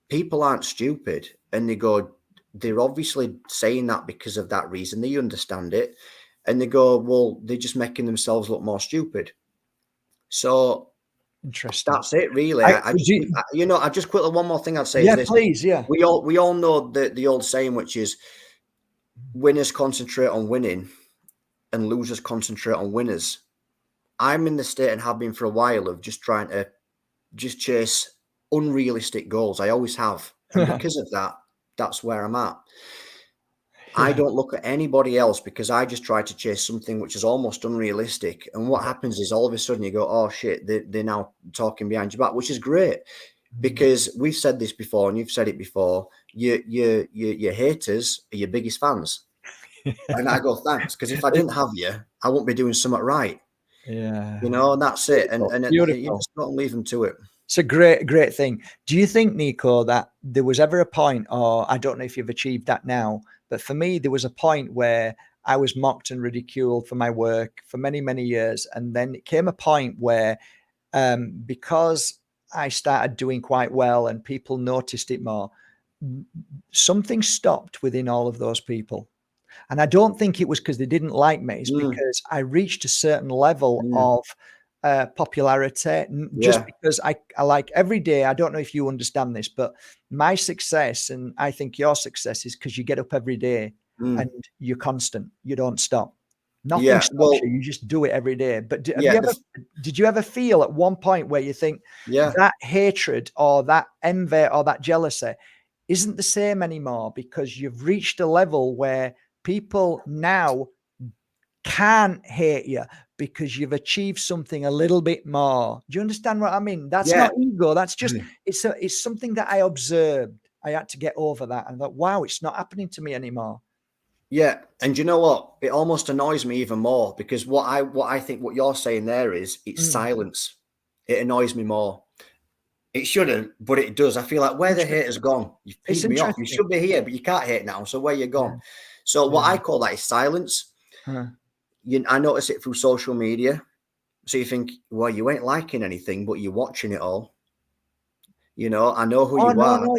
people aren't stupid, and they're obviously saying that because of that reason. They understand it, and they go, well, they're just making themselves look more stupid. So interesting. That's it, really. I just quickly, one more thing I'd say is this. Please, yeah. We all know the old saying, which is winners concentrate on winning and losers concentrate on winners. I'm in the state, and have been for a while, of just trying to just chase unrealistic goals. I always have. And because of that, that's where I'm at. Yeah. I don't look at anybody else, because I just try to chase something which is almost unrealistic. And what happens is, all of a sudden you go, oh shit, they're now talking behind your back, which is great. Because we've said this before, and you've said it before, your haters are your biggest fans. And I go, thanks, because if I didn't have you, I wouldn't be doing something right. Yeah. And that's it. And you just don't leave them to it. It's a great thing. Do you think, Nico, that there was ever a point, or I don't know if you've achieved that now, but for me, there was a point where I was mocked and ridiculed for my work for many, many years. And then it came a point where, because I started doing quite well and people noticed it more, something stopped within all of those people. And I don't think it was because they didn't like me. It's because I reached a certain level of popularity, just because I like every day. I don't know if you understand this, but my success, and I think your success, is because you get up every day and you're constant. You don't stop. Nothing stops you. You just do it every day. But did you ever feel at one point where you think that hatred or that envy or that jealousy isn't the same anymore, because you've reached a level where people now can't hate you because you've achieved something a little bit more? Do you understand what I mean? That's not ego. That's just, it's something that I observed. I had to get over that. And I thought, wow, it's not happening to me anymore. Yeah. And you know what? It almost annoys me even more, because what I think what you're saying there is it's silence. It annoys me more. It shouldn't, but it does. I feel like, where the haters gone? You've pissed me off. You should be here, but you can't hate now. So where you gone? So what I call that is silence. I notice it through social media. So you think, well, you ain't liking anything, but you're watching it all. You know, I know who you are. No,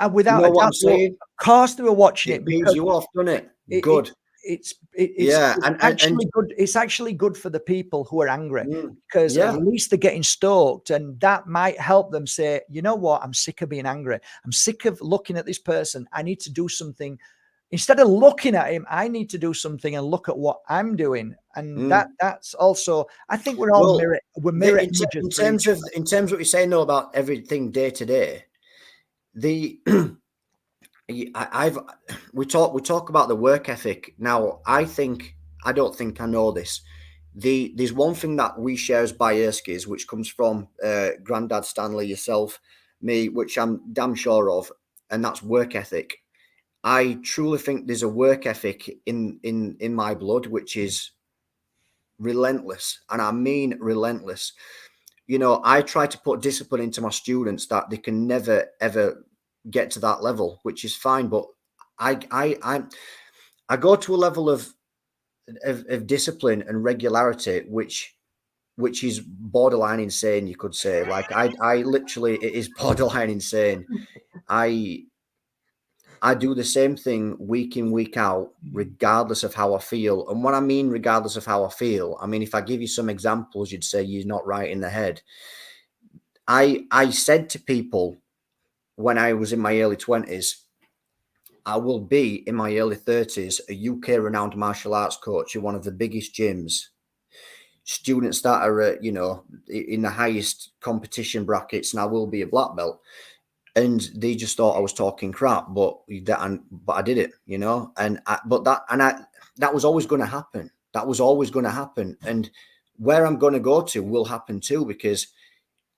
without a what doubt, I'm saying? Of course they were watching it because you off, doesn't it? Good. It's actually good. It's actually good for the people who are angry, because at least they're getting stoked, and that might help them say, you know what, I'm sick of being angry. I'm sick of looking at this person. I need to do something. Instead of looking at him, I need to do something and look at what I'm doing. And that's also, I think we're all mirror images. In terms of what you're saying though about everything day to day, we talk about the work ethic. Now, I don't think I know this. There's one thing that we share as Bajerskis, which comes from Grandad Stanley, yourself, me, which I'm damn sure of, and that's work ethic. I truly think there's a work ethic in my blood, which is relentless, and I mean relentless. You know, I try to put discipline into my students that they can never ever get to that level, which is fine. But I go to a level of discipline and regularity, which is borderline insane, you could say. Like I literally, it is borderline insane. I do the same thing week in, week out, regardless of how I feel. And when I mean regardless of how I feel, I mean, if I give you some examples, you'd say you're not right in the head. I said to people when I was in my early 20s, I will be in my early 30s a UK renowned martial arts coach in one of the biggest gyms. Students that are, in the highest competition brackets, and I will be a black belt. And they just thought I was talking crap, but I did it, you know. That was always going to happen. That was always going to happen. And where I'm going to go to will happen too, because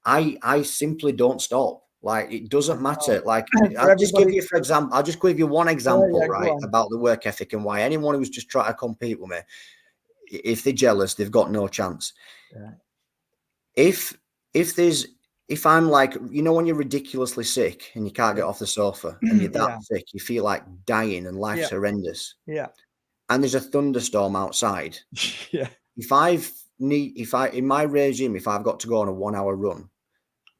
I simply don't stop. Like, it doesn't matter. Like, I'll just give you one example, right, about the work ethic and why anyone who's just trying to compete with me, if they're jealous, they've got no chance. Yeah. If I'm like, you know, when you're ridiculously sick and you can't get off the sofa and you're that sick, you feel like dying and life's horrendous. Yeah. And there's a thunderstorm outside. Yeah. In my regime, if I've got to go on a 1 hour run,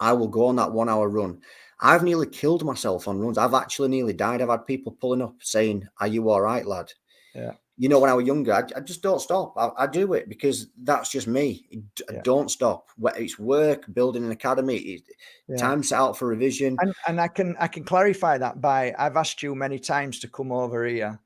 I will go on that 1 hour run. I've nearly killed myself on runs. I've actually nearly died. I've had people pulling up saying, "Are you all right, lad?" Yeah. You know, when I was younger, I just don't stop. I do it because that's just me. I don't stop. It's work, building an academy, time set out for revision. And I can clarify that by, I've asked you many times to come over here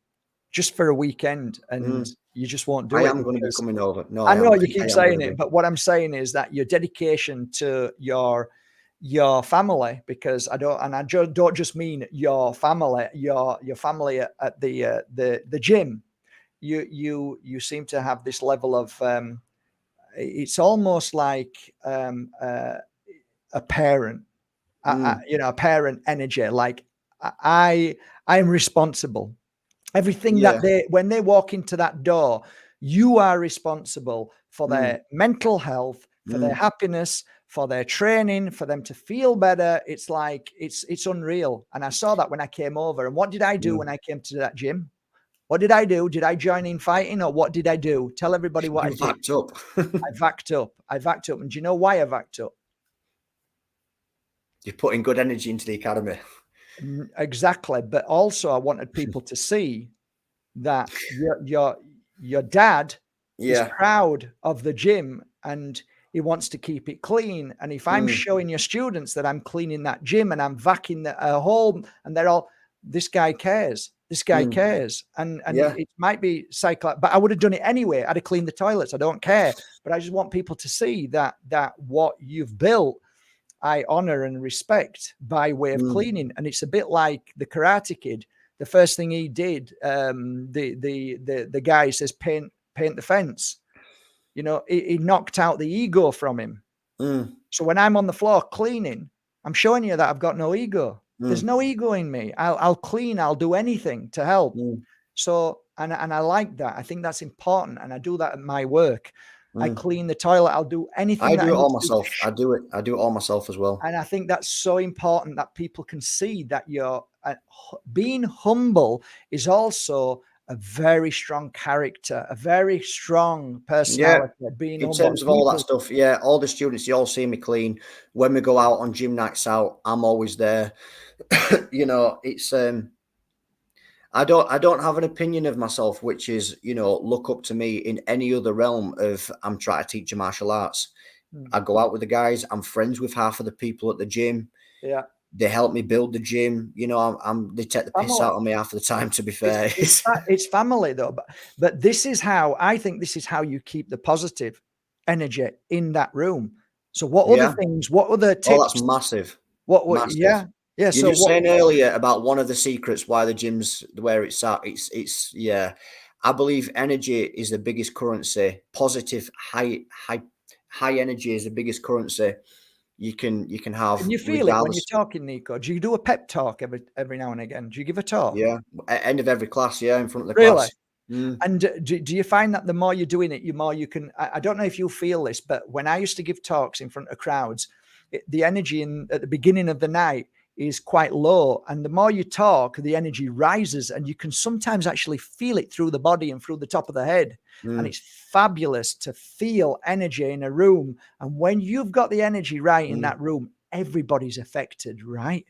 just for a weekend, and you just won't do it. I am going to be coming over. No, I know you keep saying it, but what I'm saying is that your dedication to your family, because I don't just mean your family, your family at the gym. You seem to have this level of it's almost like a parent, a parent energy. Like I'm responsible. Everything that when they walk into that door, you are responsible for their mental health, for their happiness, for their training, for them to feel better. It's like, it's unreal. And I saw that when I came over. And what did I do when I came to that gym? What did I do? Did I join in fighting, or what did I do? Tell everybody what I did. Backed up. I backed up. And do you know why I backed up? You're putting good energy into the academy. Exactly. But also I wanted people to see that your dad is proud of the gym, and He wants to keep it clean. And if I'm showing your students that I'm cleaning that gym and I'm vacuuming the hole, and they're all, this guy cares. This guy cares. And it might be cycle, but I would have done it anyway. I'd have cleaned the toilets. I don't care. But I just want people to see that what you've built, I honor and respect by way of cleaning. And it's a bit like the Karate Kid. The first thing he did, the guy says, paint the fence. You know, he knocked out the ego from him. So when I'm on the floor cleaning, I'm showing you that I've got no ego. There's no ego in me. I'll clean. I'll do anything to help. So, and I like that. I think that's important. And I do that at my work. I clean the toilet. I'll do anything. I do it all myself. I do it all myself as well. And I think that's so important that people can see that you're being humble is also a very strong character, a very strong personality. Being in humble. terms of all that stuff, all the students, you all see me clean. When we go out on gym nights out, I'm always there. You know, it's I don't have an opinion of myself, which is, you know, look up to me in any other realm of I'm trying to teach you martial arts. I go out with the guys. I'm friends with half of the people at the gym. Yeah. They help me build the gym. You know, they take the piss out of me half of the time, to be fair. It's family though. But this is how, I think this is how you keep the positive energy in that room. So what other things, what other tips? Oh, that's massive. Massive. Yeah. You're just saying earlier about one of the secrets why the gym's where it's at. It's I believe energy is the biggest currency. Positive, high energy is the biggest currency you can have. Can you feel it when you're talking, Nico? Do you do a pep talk every now and again? Do you give a talk? Yeah, at end of every class. Yeah, in front of the class. Really? And do you find that the more you're doing it, the more you can? I don't know if you feel this, but when I used to give talks in front of crowds, the energy at the beginning of the night is quite low, and the more you talk, the energy rises, and you can sometimes actually feel it through the body and through the top of the head. And it's fabulous to feel energy in a room. And when you've got the energy right in that room, everybody's affected, right?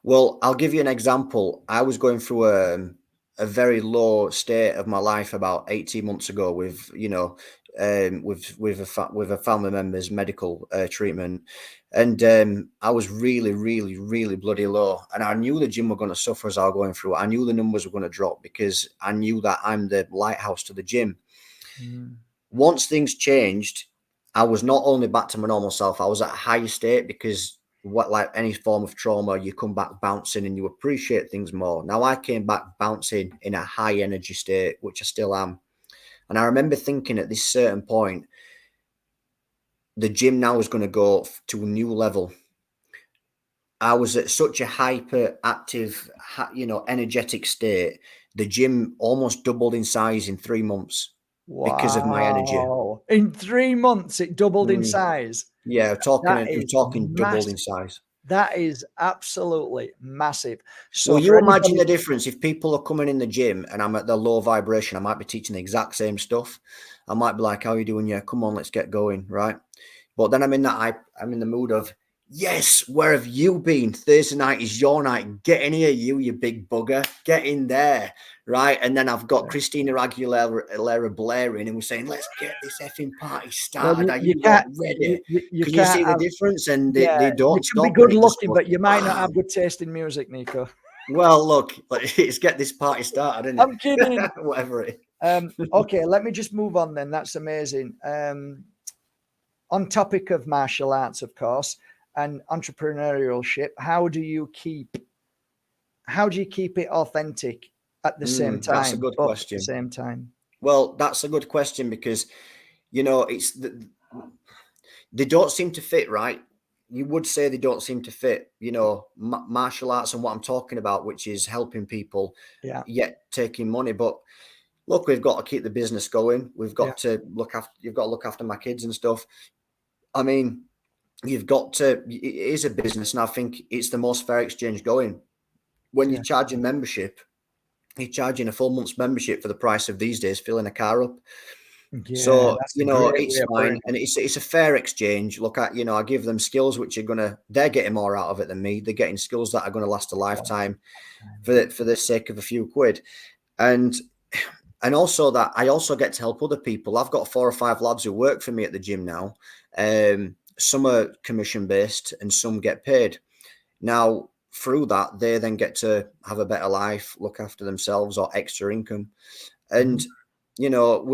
Well, I'll give you an example. I was going through a very low state of my life about 18 months ago with, you know, with a family member's medical treatment. And I was really, really, really bloody low. And I knew the gym were going to suffer as I was going through it. I knew the numbers were going to drop because I knew that I'm the lighthouse to the gym. Once things changed, I was not only back to my normal self, I was at a higher state because like any form of trauma, you come back bouncing and you appreciate things more. Now I came back bouncing in a high energy state, which I still am. And I remember thinking at this certain point, the gym now is going to go to a new level. I was at such a hyperactive, you know, energetic state. The gym almost doubled in size in 3 months because of my energy. In 3 months, it doubled in size. Yeah, talking doubled in size. That is absolutely massive. So well, you imagine the difference if people are coming in the gym and I'm at the low vibration. I might be teaching the exact same stuff. I might be like, "How are you doing? Yeah, come on, let's get going." Right. But then I'm in the mood of, yes, where have you been? Thursday night is your night. Get in here, you big bugger. Get in there. Right. And then I've got Christina Aguilera blaring and we're saying, let's get this effing party started. Are you not ready? Can you see the difference? And they don't stop. You can be good looking, but you might not have good taste in music, Nico. Well, look, let's get this party started, isn't it? I'm kidding. Whatever it is. Okay, let me just move on then. That's amazing. On topic of martial arts, of course, and entrepreneurship, how do you keep it authentic at the same time? That's a good question. At the same time. Well, that's a good question because, you know, they don't seem to fit, right? You would say they don't seem to fit, you know, martial arts and what I'm talking about, which is helping people, yet taking money. But look, we've got to keep the business going. We've got to you've got to look after my kids and stuff. I mean, it is a business, and I think it's the most fair exchange going. When you're charging membership, you're charging a full month's membership for the price of these days filling a car up. Yeah, so, you know, it's fine. And it's a fair exchange. Look at, you know, I give them skills which they're getting more out of it than me. They're getting skills that are going to last a lifetime for the sake of a few quid. And And also that I also get to help other people. I've got 4 or 5 lads who work for me at the gym now. Some are commission based and some get paid. Now, through that, they then get to have a better life, look after themselves, or extra income. And you know,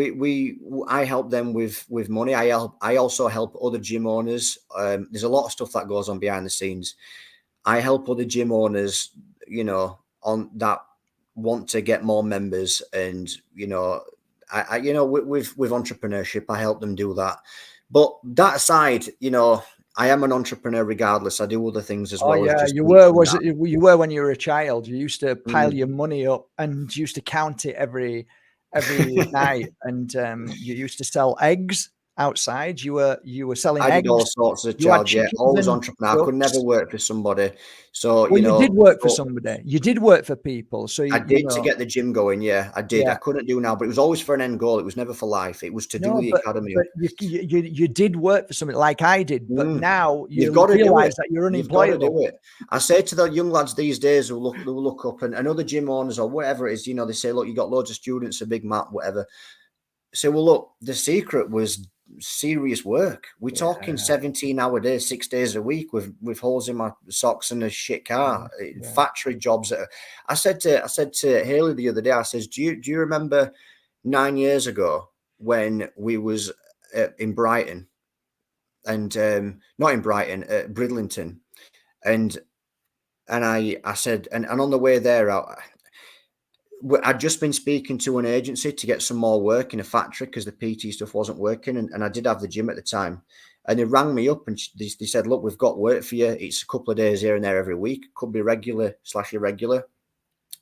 I help them with money. I also help other gym owners. There's a lot of stuff that goes on behind the scenes. I help other gym owners, you know, on that want to get more members, and you know, I you know, with entrepreneurship, I help them do that. But that aside, you know, I am an entrepreneur regardless. I do other things as well as just you teaching were. that. You were when you were a child. You used to pile your money up and you used to count it every night, and you used to sell eggs outside. You were selling I did all eggs. sorts as a You had child, yeah. chickens Always and entrepreneur. I could never ducks. work for somebody. So, Well, you you did know, work for somebody. You did work for people. So I you did to know, get the gym going. Yeah, I did. I yeah. couldn't do now, but it was always for an end goal. It was never for life. It was to do No, the academy up. but you did work for something like I did, but now You've you got to do realize it. that you're You've got to unemployable. do it. I say to the young lads these days who look up, and other gym owners or whatever it is, you know, they say, look, you got loads of students, a big mat, whatever. Say, well, look, the secret was serious work. We're talking Yeah, 17-hour days, 6 days a week with holes in my socks and a shit car, yeah. factory jobs. I said to Haley the other day, I says, do you remember 9 years ago when we was in Brighton and not in Brighton, Bridlington, and I said, and on the way there, I'd just been speaking to an agency to get some more work in a factory because the PT stuff wasn't working. And I did have the gym at the time. And they rang me up and they said, look, we've got work for you. It's a couple of days here and there every week. Could be regular/irregular.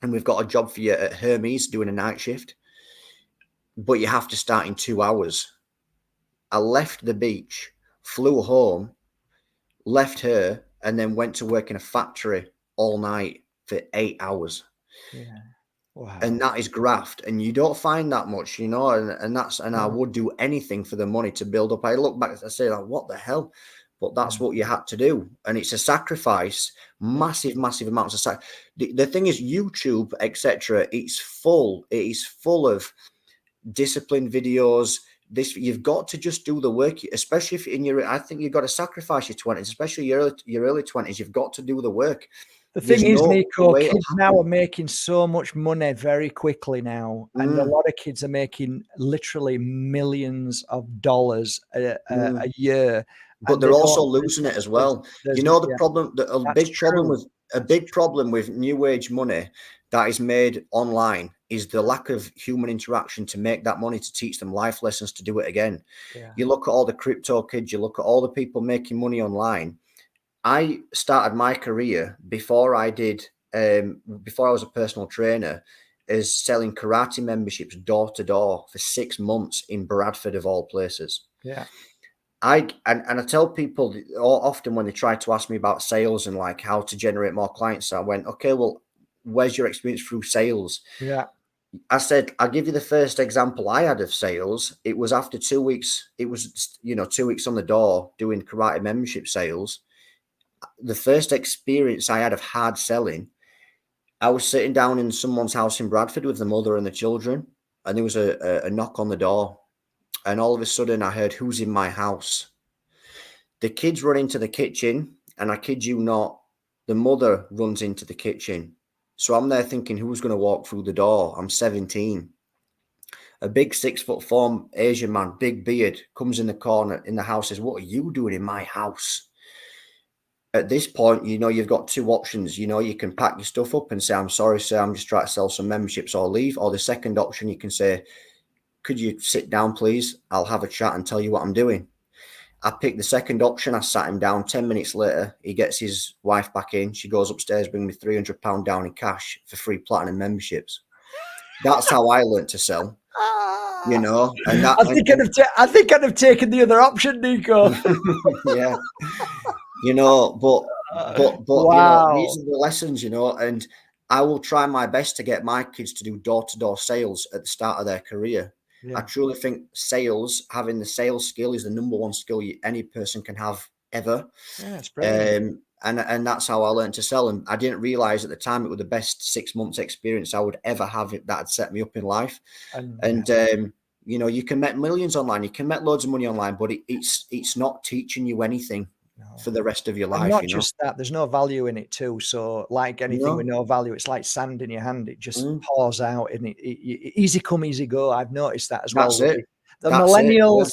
And we've got a job for you at Hermes doing a night shift. But you have to start in 2 hours. I left the beach, flew home, left her, and then went to work in a factory all night for 8 hours. Yeah. Wow. And that is graft, and you don't find that much, you know, and I would do anything for the money to build up. I look back, I say, like, what the hell? But that's what you had to do, and it's a sacrifice, massive amounts of sacrifice. The thing is, YouTube, etc., it is full of discipline videos. This, you've got to just do the work, especially if I think you've got to sacrifice your 20s, especially your early 20s. You've got to do the work. The There's thing is, no Nico, way it'll kids now are making so much money very quickly now, and a lot of kids are making literally millions of dollars a year. But And they're they also don't. losing it as well. You know, the problem, a big problem with new age money that is made online is the lack of human interaction to make that money, to teach them life lessons to do it again. Yeah. You look at all the crypto kids, you look at all the people making money online. I started my career before I was a personal trainer, is selling karate memberships door to door for 6 months in Bradford of all places. Yeah. I tell people often when they try to ask me about sales and like how to generate more clients, I went, okay, well, where's your experience through sales? Yeah. I said, I'll give you the first example I had of sales. It was after 2 weeks. It was, 2 weeks on the door doing karate membership sales. The first experience I had of hard selling, I was sitting down in someone's house in Bradford with the mother and the children, and there was a knock on the door. And all of a sudden I heard, who's in my house? The kids run into the kitchen, and I kid you not, the mother runs into the kitchen. So I'm there thinking, who's going to walk through the door? I'm 17. A big 6'4" Asian man, big beard, comes in the corner in the house, says, what are you doing in my house? At this point, you've got two options. You can pack your stuff up and say, I'm sorry, sir, I'm just trying to sell some memberships, or leave. Or the second option, you can say, could you sit down, please? I'll have a chat and tell you what I'm doing. I picked the second option. I sat him down. 10 minutes later, he gets his wife back in. She goes upstairs, bringing me £300 down in cash for free platinum memberships. That's how I learned to sell. And that, I think I'd have taken the other option, Nico. Yeah. But wow. These are the lessons, and I will try my best to get my kids to do door-to-door sales at the start of their career. Yeah. I truly think having the sales skill is the number one skill any person can have ever. Yeah, it's brilliant. And that's how I learned to sell. And I didn't realize at the time it was the best 6 months experience I would ever have. It that had set me up in life. And you know, you can make millions online, you can make loads of money online, but it's not teaching you anything for the rest of your life. And not you know, just that, there's no value in it too. So like anything with no value, it's like sand in your hand. It just pours out, and easy come, easy go. I've noticed that as well. That's it. The That's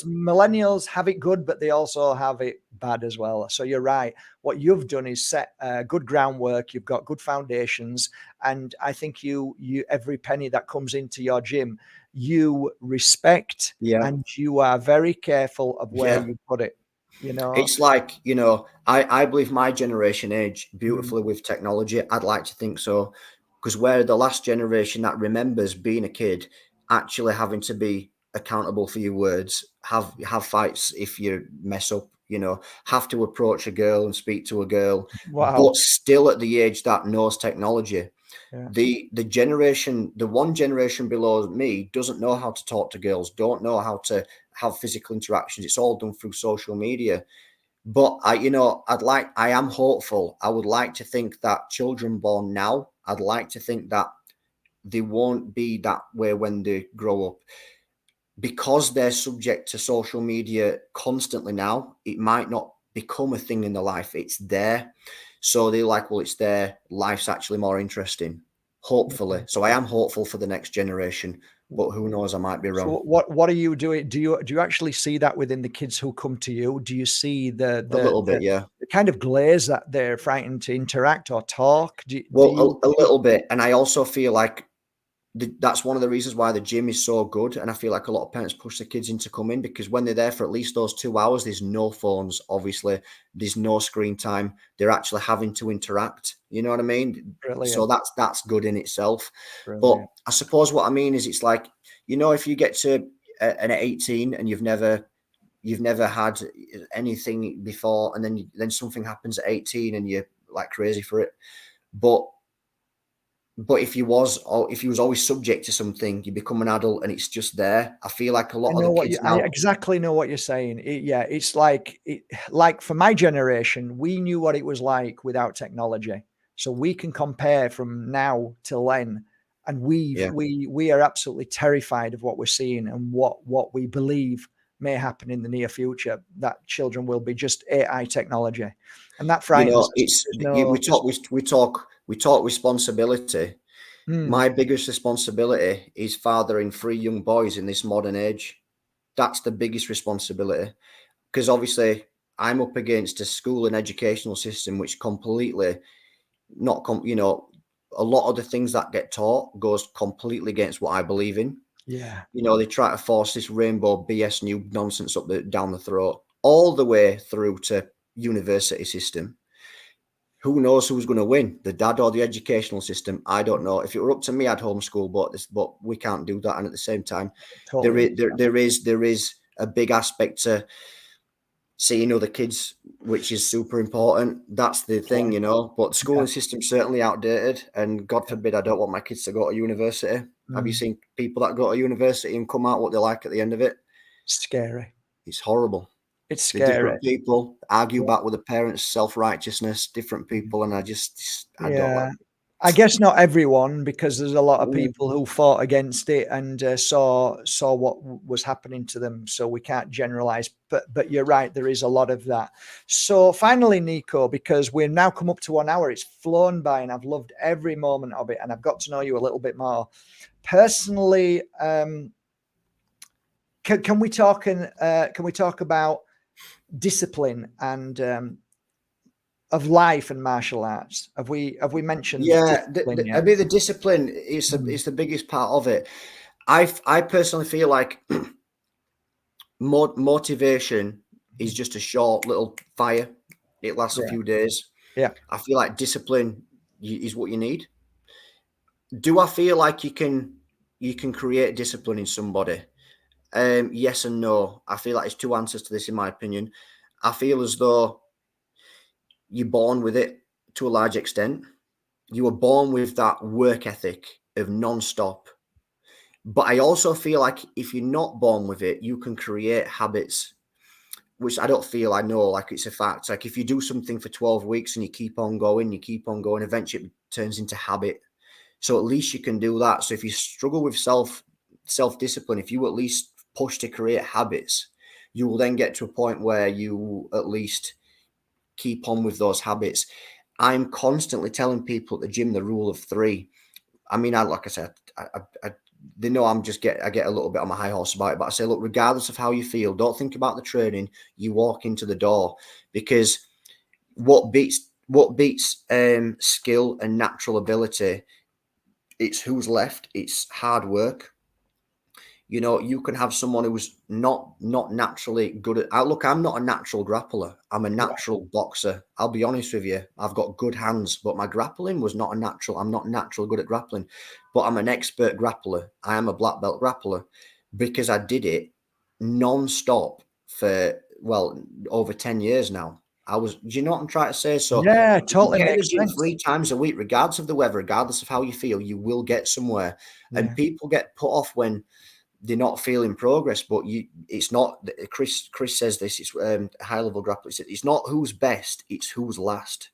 it, millennials have it good, but they also have it bad as well. So you're right. What you've done is set good groundwork. You've got good foundations, and I think you every penny that comes into your gym, you respect, and you are very careful of where you put it. You know, it's like, you know, I believe my generation age beautifully with technology. I'd like to think so, because we're the last generation that remembers being a kid, actually having to be accountable for your words, have fights if you mess up, you know, have to approach a girl and speak to a girl, but still at the age that knows technology. The generation, the one generation below me doesn't know how to talk to girls, don't know how to have physical interactions. It's all done through social media. But I am hopeful. I would like to think that children born now, I'd like to think that they won't be that way when they grow up, because they're subject to social media constantly now. It might not become a thing in their life. It's there. So they're like, well, it's there. Life's actually more interesting. Hopefully. So I am hopeful for the next generation, but who knows, I might be wrong. So what are you doing? Do you actually see that within the kids who come to you? Do you see A little bit, the kind of glaze that they're frightened to interact or talk? A little bit. And I also feel like that's one of the reasons why the gym is so good. And I feel like a lot of parents push the kids into coming, because when they're there for at least those 2 hours, there's no phones, obviously, there's no screen time. They're actually having to interact. You know what I mean? Brilliant. So that's good in itself. Brilliant. But I suppose what I mean is, it's like, you know, if you get to an 18 and you've never had anything before, and then something happens at 18 and you're like crazy for it. But if you was always subject to something, you become an adult and it's just there. I feel like a lot of the kids now. I exactly know what you're saying. It's like for my generation, we knew what it was like without technology, so we can compare from now till then, and we are absolutely terrified of what we're seeing and what we believe may happen in the near future. That children will be just AI technology, and that frightens us. We talk responsibility. My biggest responsibility is fathering 3 young boys in this modern age. That's the biggest responsibility, because obviously I'm up against a school and educational system which completely you know, a lot of the things that get taught goes completely against what I believe in. Yeah. You know, they try to force this rainbow BS new nonsense down the throat, all the way through to university system. Who knows who's going to win, the dad or the educational system? I don't know. If it were up to me, I'd homeschool, but we can't do that. And at the same time, there is a big aspect to seeing other kids, which is super important. That's the thing, you know. But the schooling system's certainly outdated, and God forbid, I don't want my kids to go to university. Have you seen people that go to university and come out what they're like at the end of it? Scary. It's horrible. It's scary. Different people argue back with the parents' self-righteousness, different people, and I don't like it. I guess not everyone, because there's a lot of people who fought against it and saw what was happening to them. So we can't generalize, but you're right, there is a lot of that. So finally, Nico, because we've now come up to 1 hour, it's flown by, and I've loved every moment of it, and I've got to know you a little bit more personally. Can we talk about discipline and of life and martial arts? Have we mentioned? The discipline is the biggest part of it. I personally feel like motivation is just a short little fire. It lasts a few days. I feel like discipline is what you need. Do I feel like you can create discipline in somebody? Yes and no. I feel like there's 2 answers to this, in my opinion. I feel as though you're born with it to a large extent. You were born with that work ethic of non-stop. But I also feel like if you're not born with it, you can create habits. which I don't feel, I know, like it's a fact. Like if you do something for 12 weeks and you keep on going, eventually it turns into habit. So at least you can do that. So if you struggle with self-discipline, if you at least push to create habits, you will then get to a point where you at least keep on with those habits. I'm constantly telling people at the gym the rule of 3. I mean, like I said, they know I get a little bit on my high horse about it, but I say, look, regardless of how you feel, don't think about the training. You walk into the door, because what beats skill and natural ability? It's who's left. It's hard work. You know, you can have someone who's not naturally good at. I'm not a natural grappler. I'm a natural boxer. I'll be honest with you. I've got good hands, but my grappling was not a natural. I'm not natural good at grappling, but I'm an expert grappler. I am a black belt grappler because I did it non-stop for over 10 years now. Do you know what I'm trying to say? So yeah, totally get in the makes gym sense. 3 times a week, regardless of the weather, regardless of how you feel, you will get somewhere. Yeah. And people get put off when they're not feeling progress, but it's not. Chris says this. It's high level grappling. It's not who's best. It's who's last.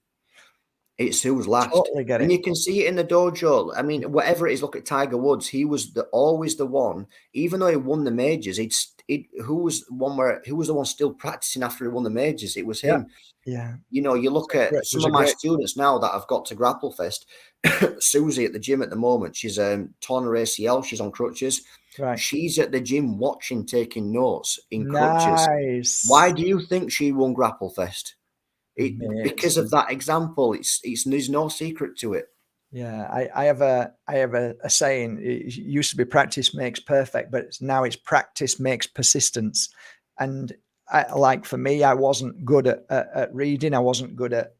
It's who's last. Totally get it. And you can see it in the dojo. I mean, whatever it is, look at Tiger Woods. He was always the one, even though he won the majors. Who was the one still practicing after he won the majors? It was him. Yeah. You know, you look at some of my students now that I've got to Grapple Fest. Susie at the gym at the moment. She's torn her ACL. She's on crutches. Right. She's at the gym watching, taking notes in crutches. Nice. Why do you think she won Grapple Fest? Because of that example. There's no secret to it. Yeah, I have a saying. It used to be practice makes perfect, but now it's practice makes persistence. And for me, I wasn't good at reading. I wasn't good at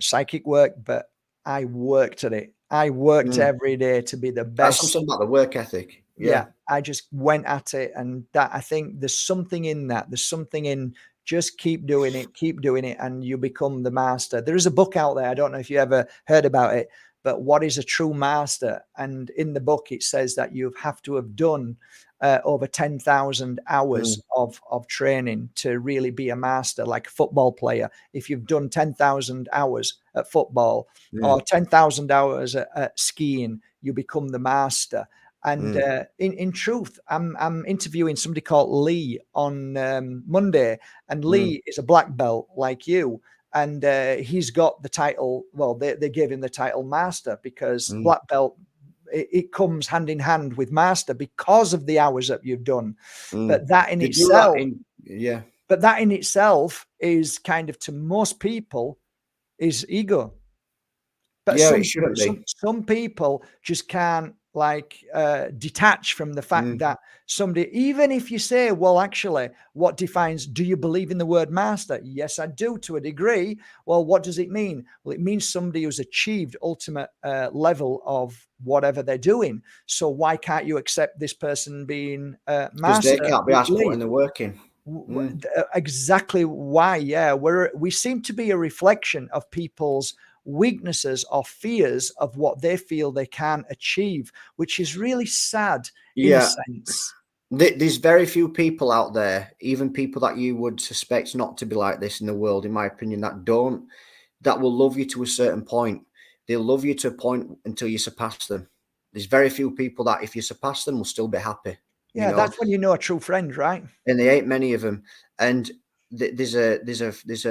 psychic work, but I worked at it. I worked every day to be the best. That's something about the work ethic. Yeah, I just went at it, and that, I think there's something in that. There's something in just keep doing it, and you become the master. There is a book out there. I don't know if you ever heard about it, but What is a True Master? And in the book, it says that you have to have done over 10,000 hours of training to really be a master, like a football player. If you've done 10,000 hours at football or 10,000 hours at skiing, you become the master. And in truth, I'm interviewing somebody called Lee on Monday, and Lee is a black belt like you, and he's got the title. Well, they gave him the title master because black belt, it comes hand in hand with master because of the hours that you've done. But that in itself, but that in itself is kind of, to most people, is ego. But it shouldn't be. Some people just can't detach from the fact that somebody, even if you say, well, actually, what defines, do you believe in the word master? Yes, I do, to a degree. Well, what does it mean? Well, it means somebody who's achieved ultimate level of whatever they're doing. So why can't you accept this person being master? Because they can't be asked putting the work in. Exactly why, yeah. We seem to be a reflection of people's weaknesses or fears of what they feel they can achieve, which is really sad in a sense. There's very few people out there, even people that you would suspect not to be like this in the world, in my opinion, that will love you to a certain point. They'll love you to a point until you surpass them. There's very few people that, if you surpass them, will still be happy. Yeah, that's when you know a true friend, right? And there ain't many of them. And there's a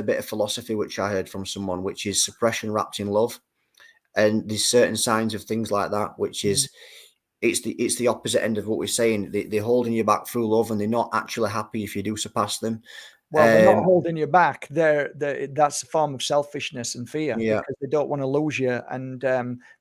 bit of philosophy which I heard from someone, which is suppression wrapped in love. And there's certain signs of things like that, which is it's the opposite end of what we're saying. They're holding you back through love, and they're not actually happy if you do surpass them. Well, they're not holding you back. That's a form of selfishness and fear, because they don't want to lose you, and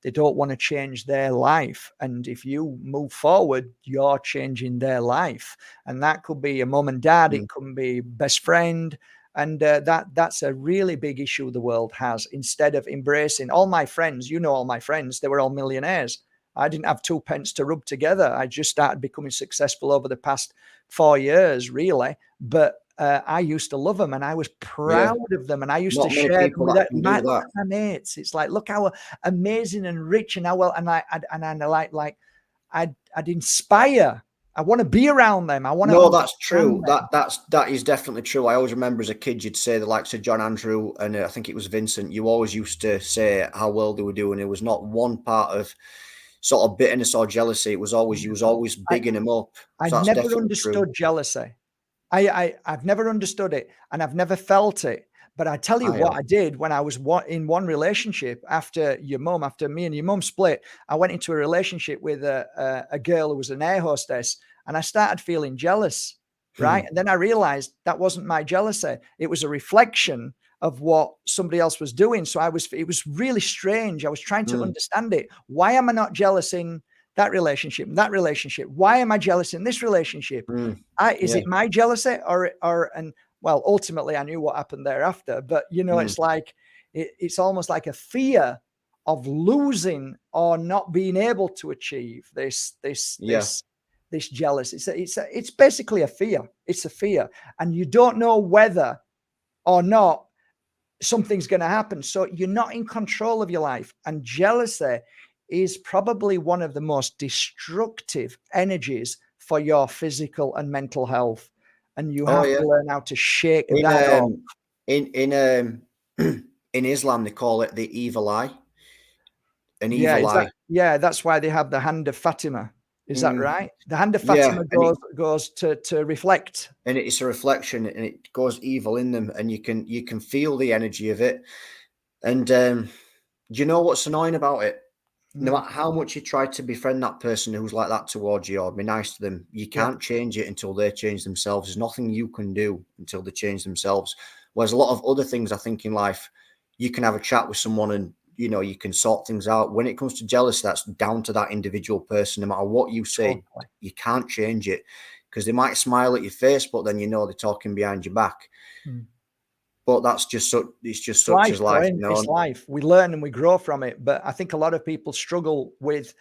they don't want to change their life. And if you move forward, you're changing their life, and that could be a mom and dad. It could be best friend, and that's a really big issue the world has. Instead of embracing all my friends, all my friends, they were all millionaires. I didn't have 2 pence to rub together. I just started becoming successful over the past 4 years, really, but I used to love them, and I was proud of them, and I used to share them with my mates. It's like, look how amazing and rich and how well, and I'd inspire I want to be around them. I want to. No, that's true. Them. That is definitely true. I always remember as a kid, you'd say the likes of John Andrew and I think it was Vincent. You always used to say how well they were doing. It was not one part of sort of bitterness or jealousy. It was always, you was always bigging them up. So I've that's never definitely understood true. jealousy. I've never understood it, and I've never felt it. But I tell you what I did when I was in one relationship after me and your mum split. I went into a relationship with a girl who was an air hostess, and I started feeling jealous, right? And then I realized that wasn't my jealousy. It was a reflection of what somebody else was doing. So it was really strange. I was trying to understand it. Why am I not jealous in that relationship? Why am I jealous in this relationship? Is it my jealousy well, ultimately I knew what happened thereafter, but it's like, it's almost like a fear of losing or not being able to achieve this jealousy. It's basically a fear. It's a fear. And you don't know whether or not something's going to happen. So you're not in control of your life. And jealousy is probably one of the most destructive energies for your physical and mental health. And you have to learn how to shake that off. In Islam, they call it the evil eye. An evil eye. That's why they have the hand of Fatima. Is that right? The hand of Fatima goes to reflect. And it's a reflection, and it goes evil in them, and you can feel the energy of it. And do you know what's annoying about it? No matter how much you try to befriend that person who's like that towards you or be nice to them, you can't change it until they change themselves. There's nothing you can do until they change themselves. Whereas a lot of other things, I think, in life, you can have a chat with someone and, you can sort things out. When it comes to jealousy, that's down to that individual person. No matter what you say, you can't change it, because they might smile at your face, but then they're talking behind your back. But that's just such as life. It's life. We learn and we grow from it. But I think a lot of people struggle with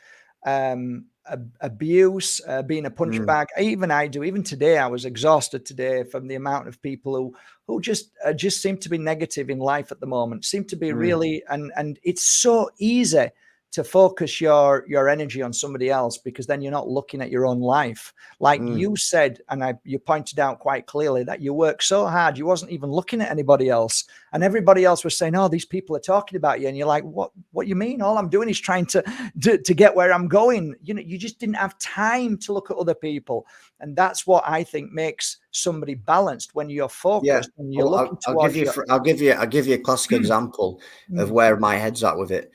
abuse, being a punch bag. Even I do. Even today, I was exhausted today from the amount of people who just seem to be negative in life at the moment. Seem to be really, and it's so easy to focus your energy on somebody else, because then you're not looking at your own life. Like you said, and you pointed out quite clearly that you worked so hard, you wasn't even looking at anybody else. And everybody else was saying, oh, these people are talking about you. And you're like, what you mean? All I'm doing is trying to get where I'm going. You just didn't have time to look at other people. And that's what I think makes somebody balanced, when you're focused and you're looking towards I'll give you a classic example of where my head's at with it.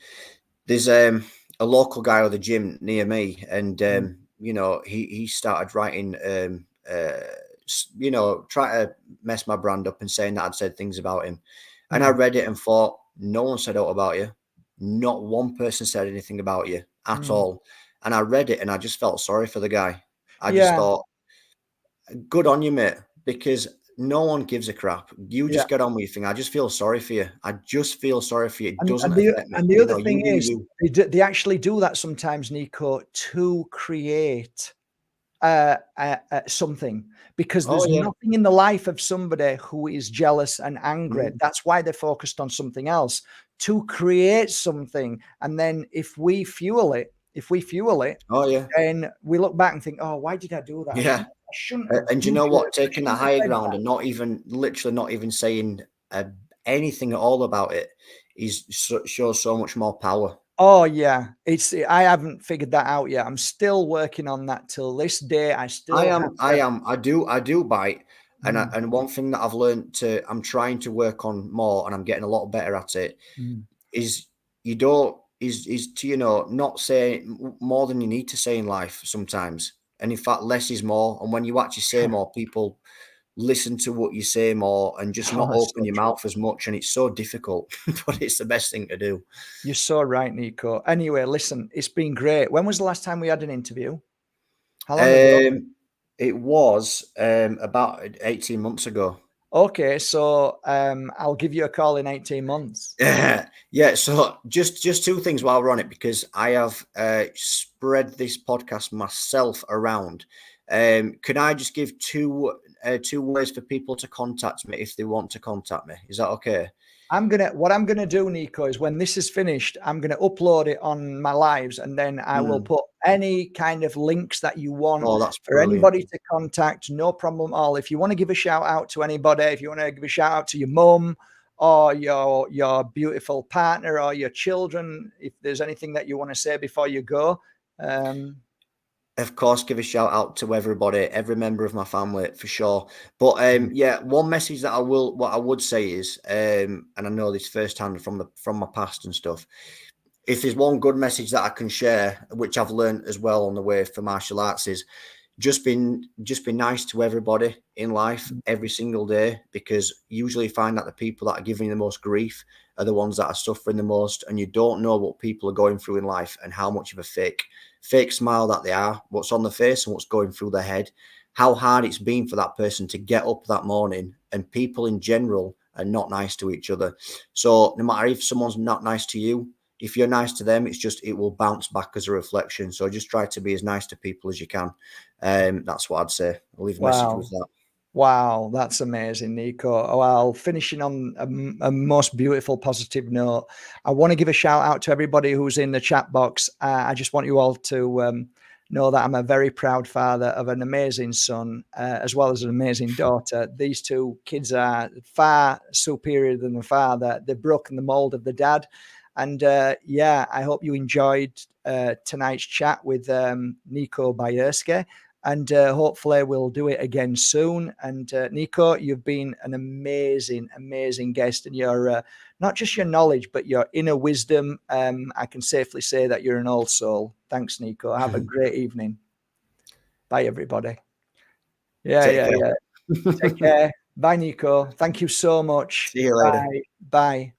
There's a local guy at the gym near me, and he started writing, try to mess my brand up and saying that I'd said things about him. And I read it and thought, no one said out about you. Not one person said anything about you at all. And I read it and I just felt sorry for the guy. I just thought, good on you, mate, because no one gives a crap. You just get on with your thing. I just feel sorry for you. I just feel sorry for you. It doesn't affect me. And the other thing is, they actually do that sometimes, Nico, to create something, because there's nothing in the life of somebody who is jealous and angry. That's why they're focused on something else, to create something. And then if we fuel it, then we look back and think, oh, why did I do that? Yeah. I shouldn't. And you know what? Taking that higher ground and not even saying anything at all about it shows so much more power. Oh yeah, I haven't figured that out yet. I'm still working on that till this day. I do bite. And one thing that I've learned I'm trying to work on more, and I'm getting a lot better at it, is to not say more than you need to say in life sometimes. And in fact, less is more. And when you actually say more, people listen to what you say more and just not open your mouth as much. And it's so difficult, but it's the best thing to do. You're so right, Nico. Anyway, listen, it's been great. When was the last time we had an interview? How long ago? It was about 18 months ago. Okay, so I'll give you a call in 18 months. Yeah, so just two things while we're on it, because I have spread this podcast myself around. Can I just give two two ways for people to contact me if they want to contact me. Is that okay? What I'm gonna do, Nico, is when this is finished, I'm gonna upload it on my lives, and then I will put any kind of links that you want for anybody to contact. No problem at all. If you want to give a shout out to anybody, if you want to give a shout out to your mum or your beautiful partner or your children, if there's anything that you want to say before you go. Of course, give a shout out to everybody, every member of my family for sure. But yeah, one message that what I would say is, and I know this firsthand from my past and stuff. If there's one good message that I can share, which I've learned as well on the way for martial arts, is just be nice to everybody in life every single day, because usually you find that the people that are giving you the most grief are the ones that are suffering the most, and you don't know what people are going through in life and how much of a fake smile that they are, what's on their face and what's going through their head, how hard it's been for that person to get up that morning. And people in general are not nice to each other. So no matter if someone's not nice to you, if you're nice to them, it will bounce back as a reflection. So just try to be as nice to people as you can. That's what I'd say. I'll leave a message with that. Wow, that's amazing, Nico. Well, finishing on a most beautiful, positive note, I want to give a shout out to everybody who's in the chat box. I just want you all to know that I'm a very proud father of an amazing son, as well as an amazing daughter. These two kids are far superior than the father. They've broken the mold of the dad. And yeah, I hope you enjoyed tonight's chat with Nico Bajerski. And hopefully we'll do it again soon. And Nico, you've been an amazing, amazing guest. And your not just your knowledge, but your inner wisdom. I can safely say that you're an old soul. Thanks, Nico. Have a great evening. Bye, everybody. Yeah. Take care. Bye, Nico. Thank you so much. See you later. Bye.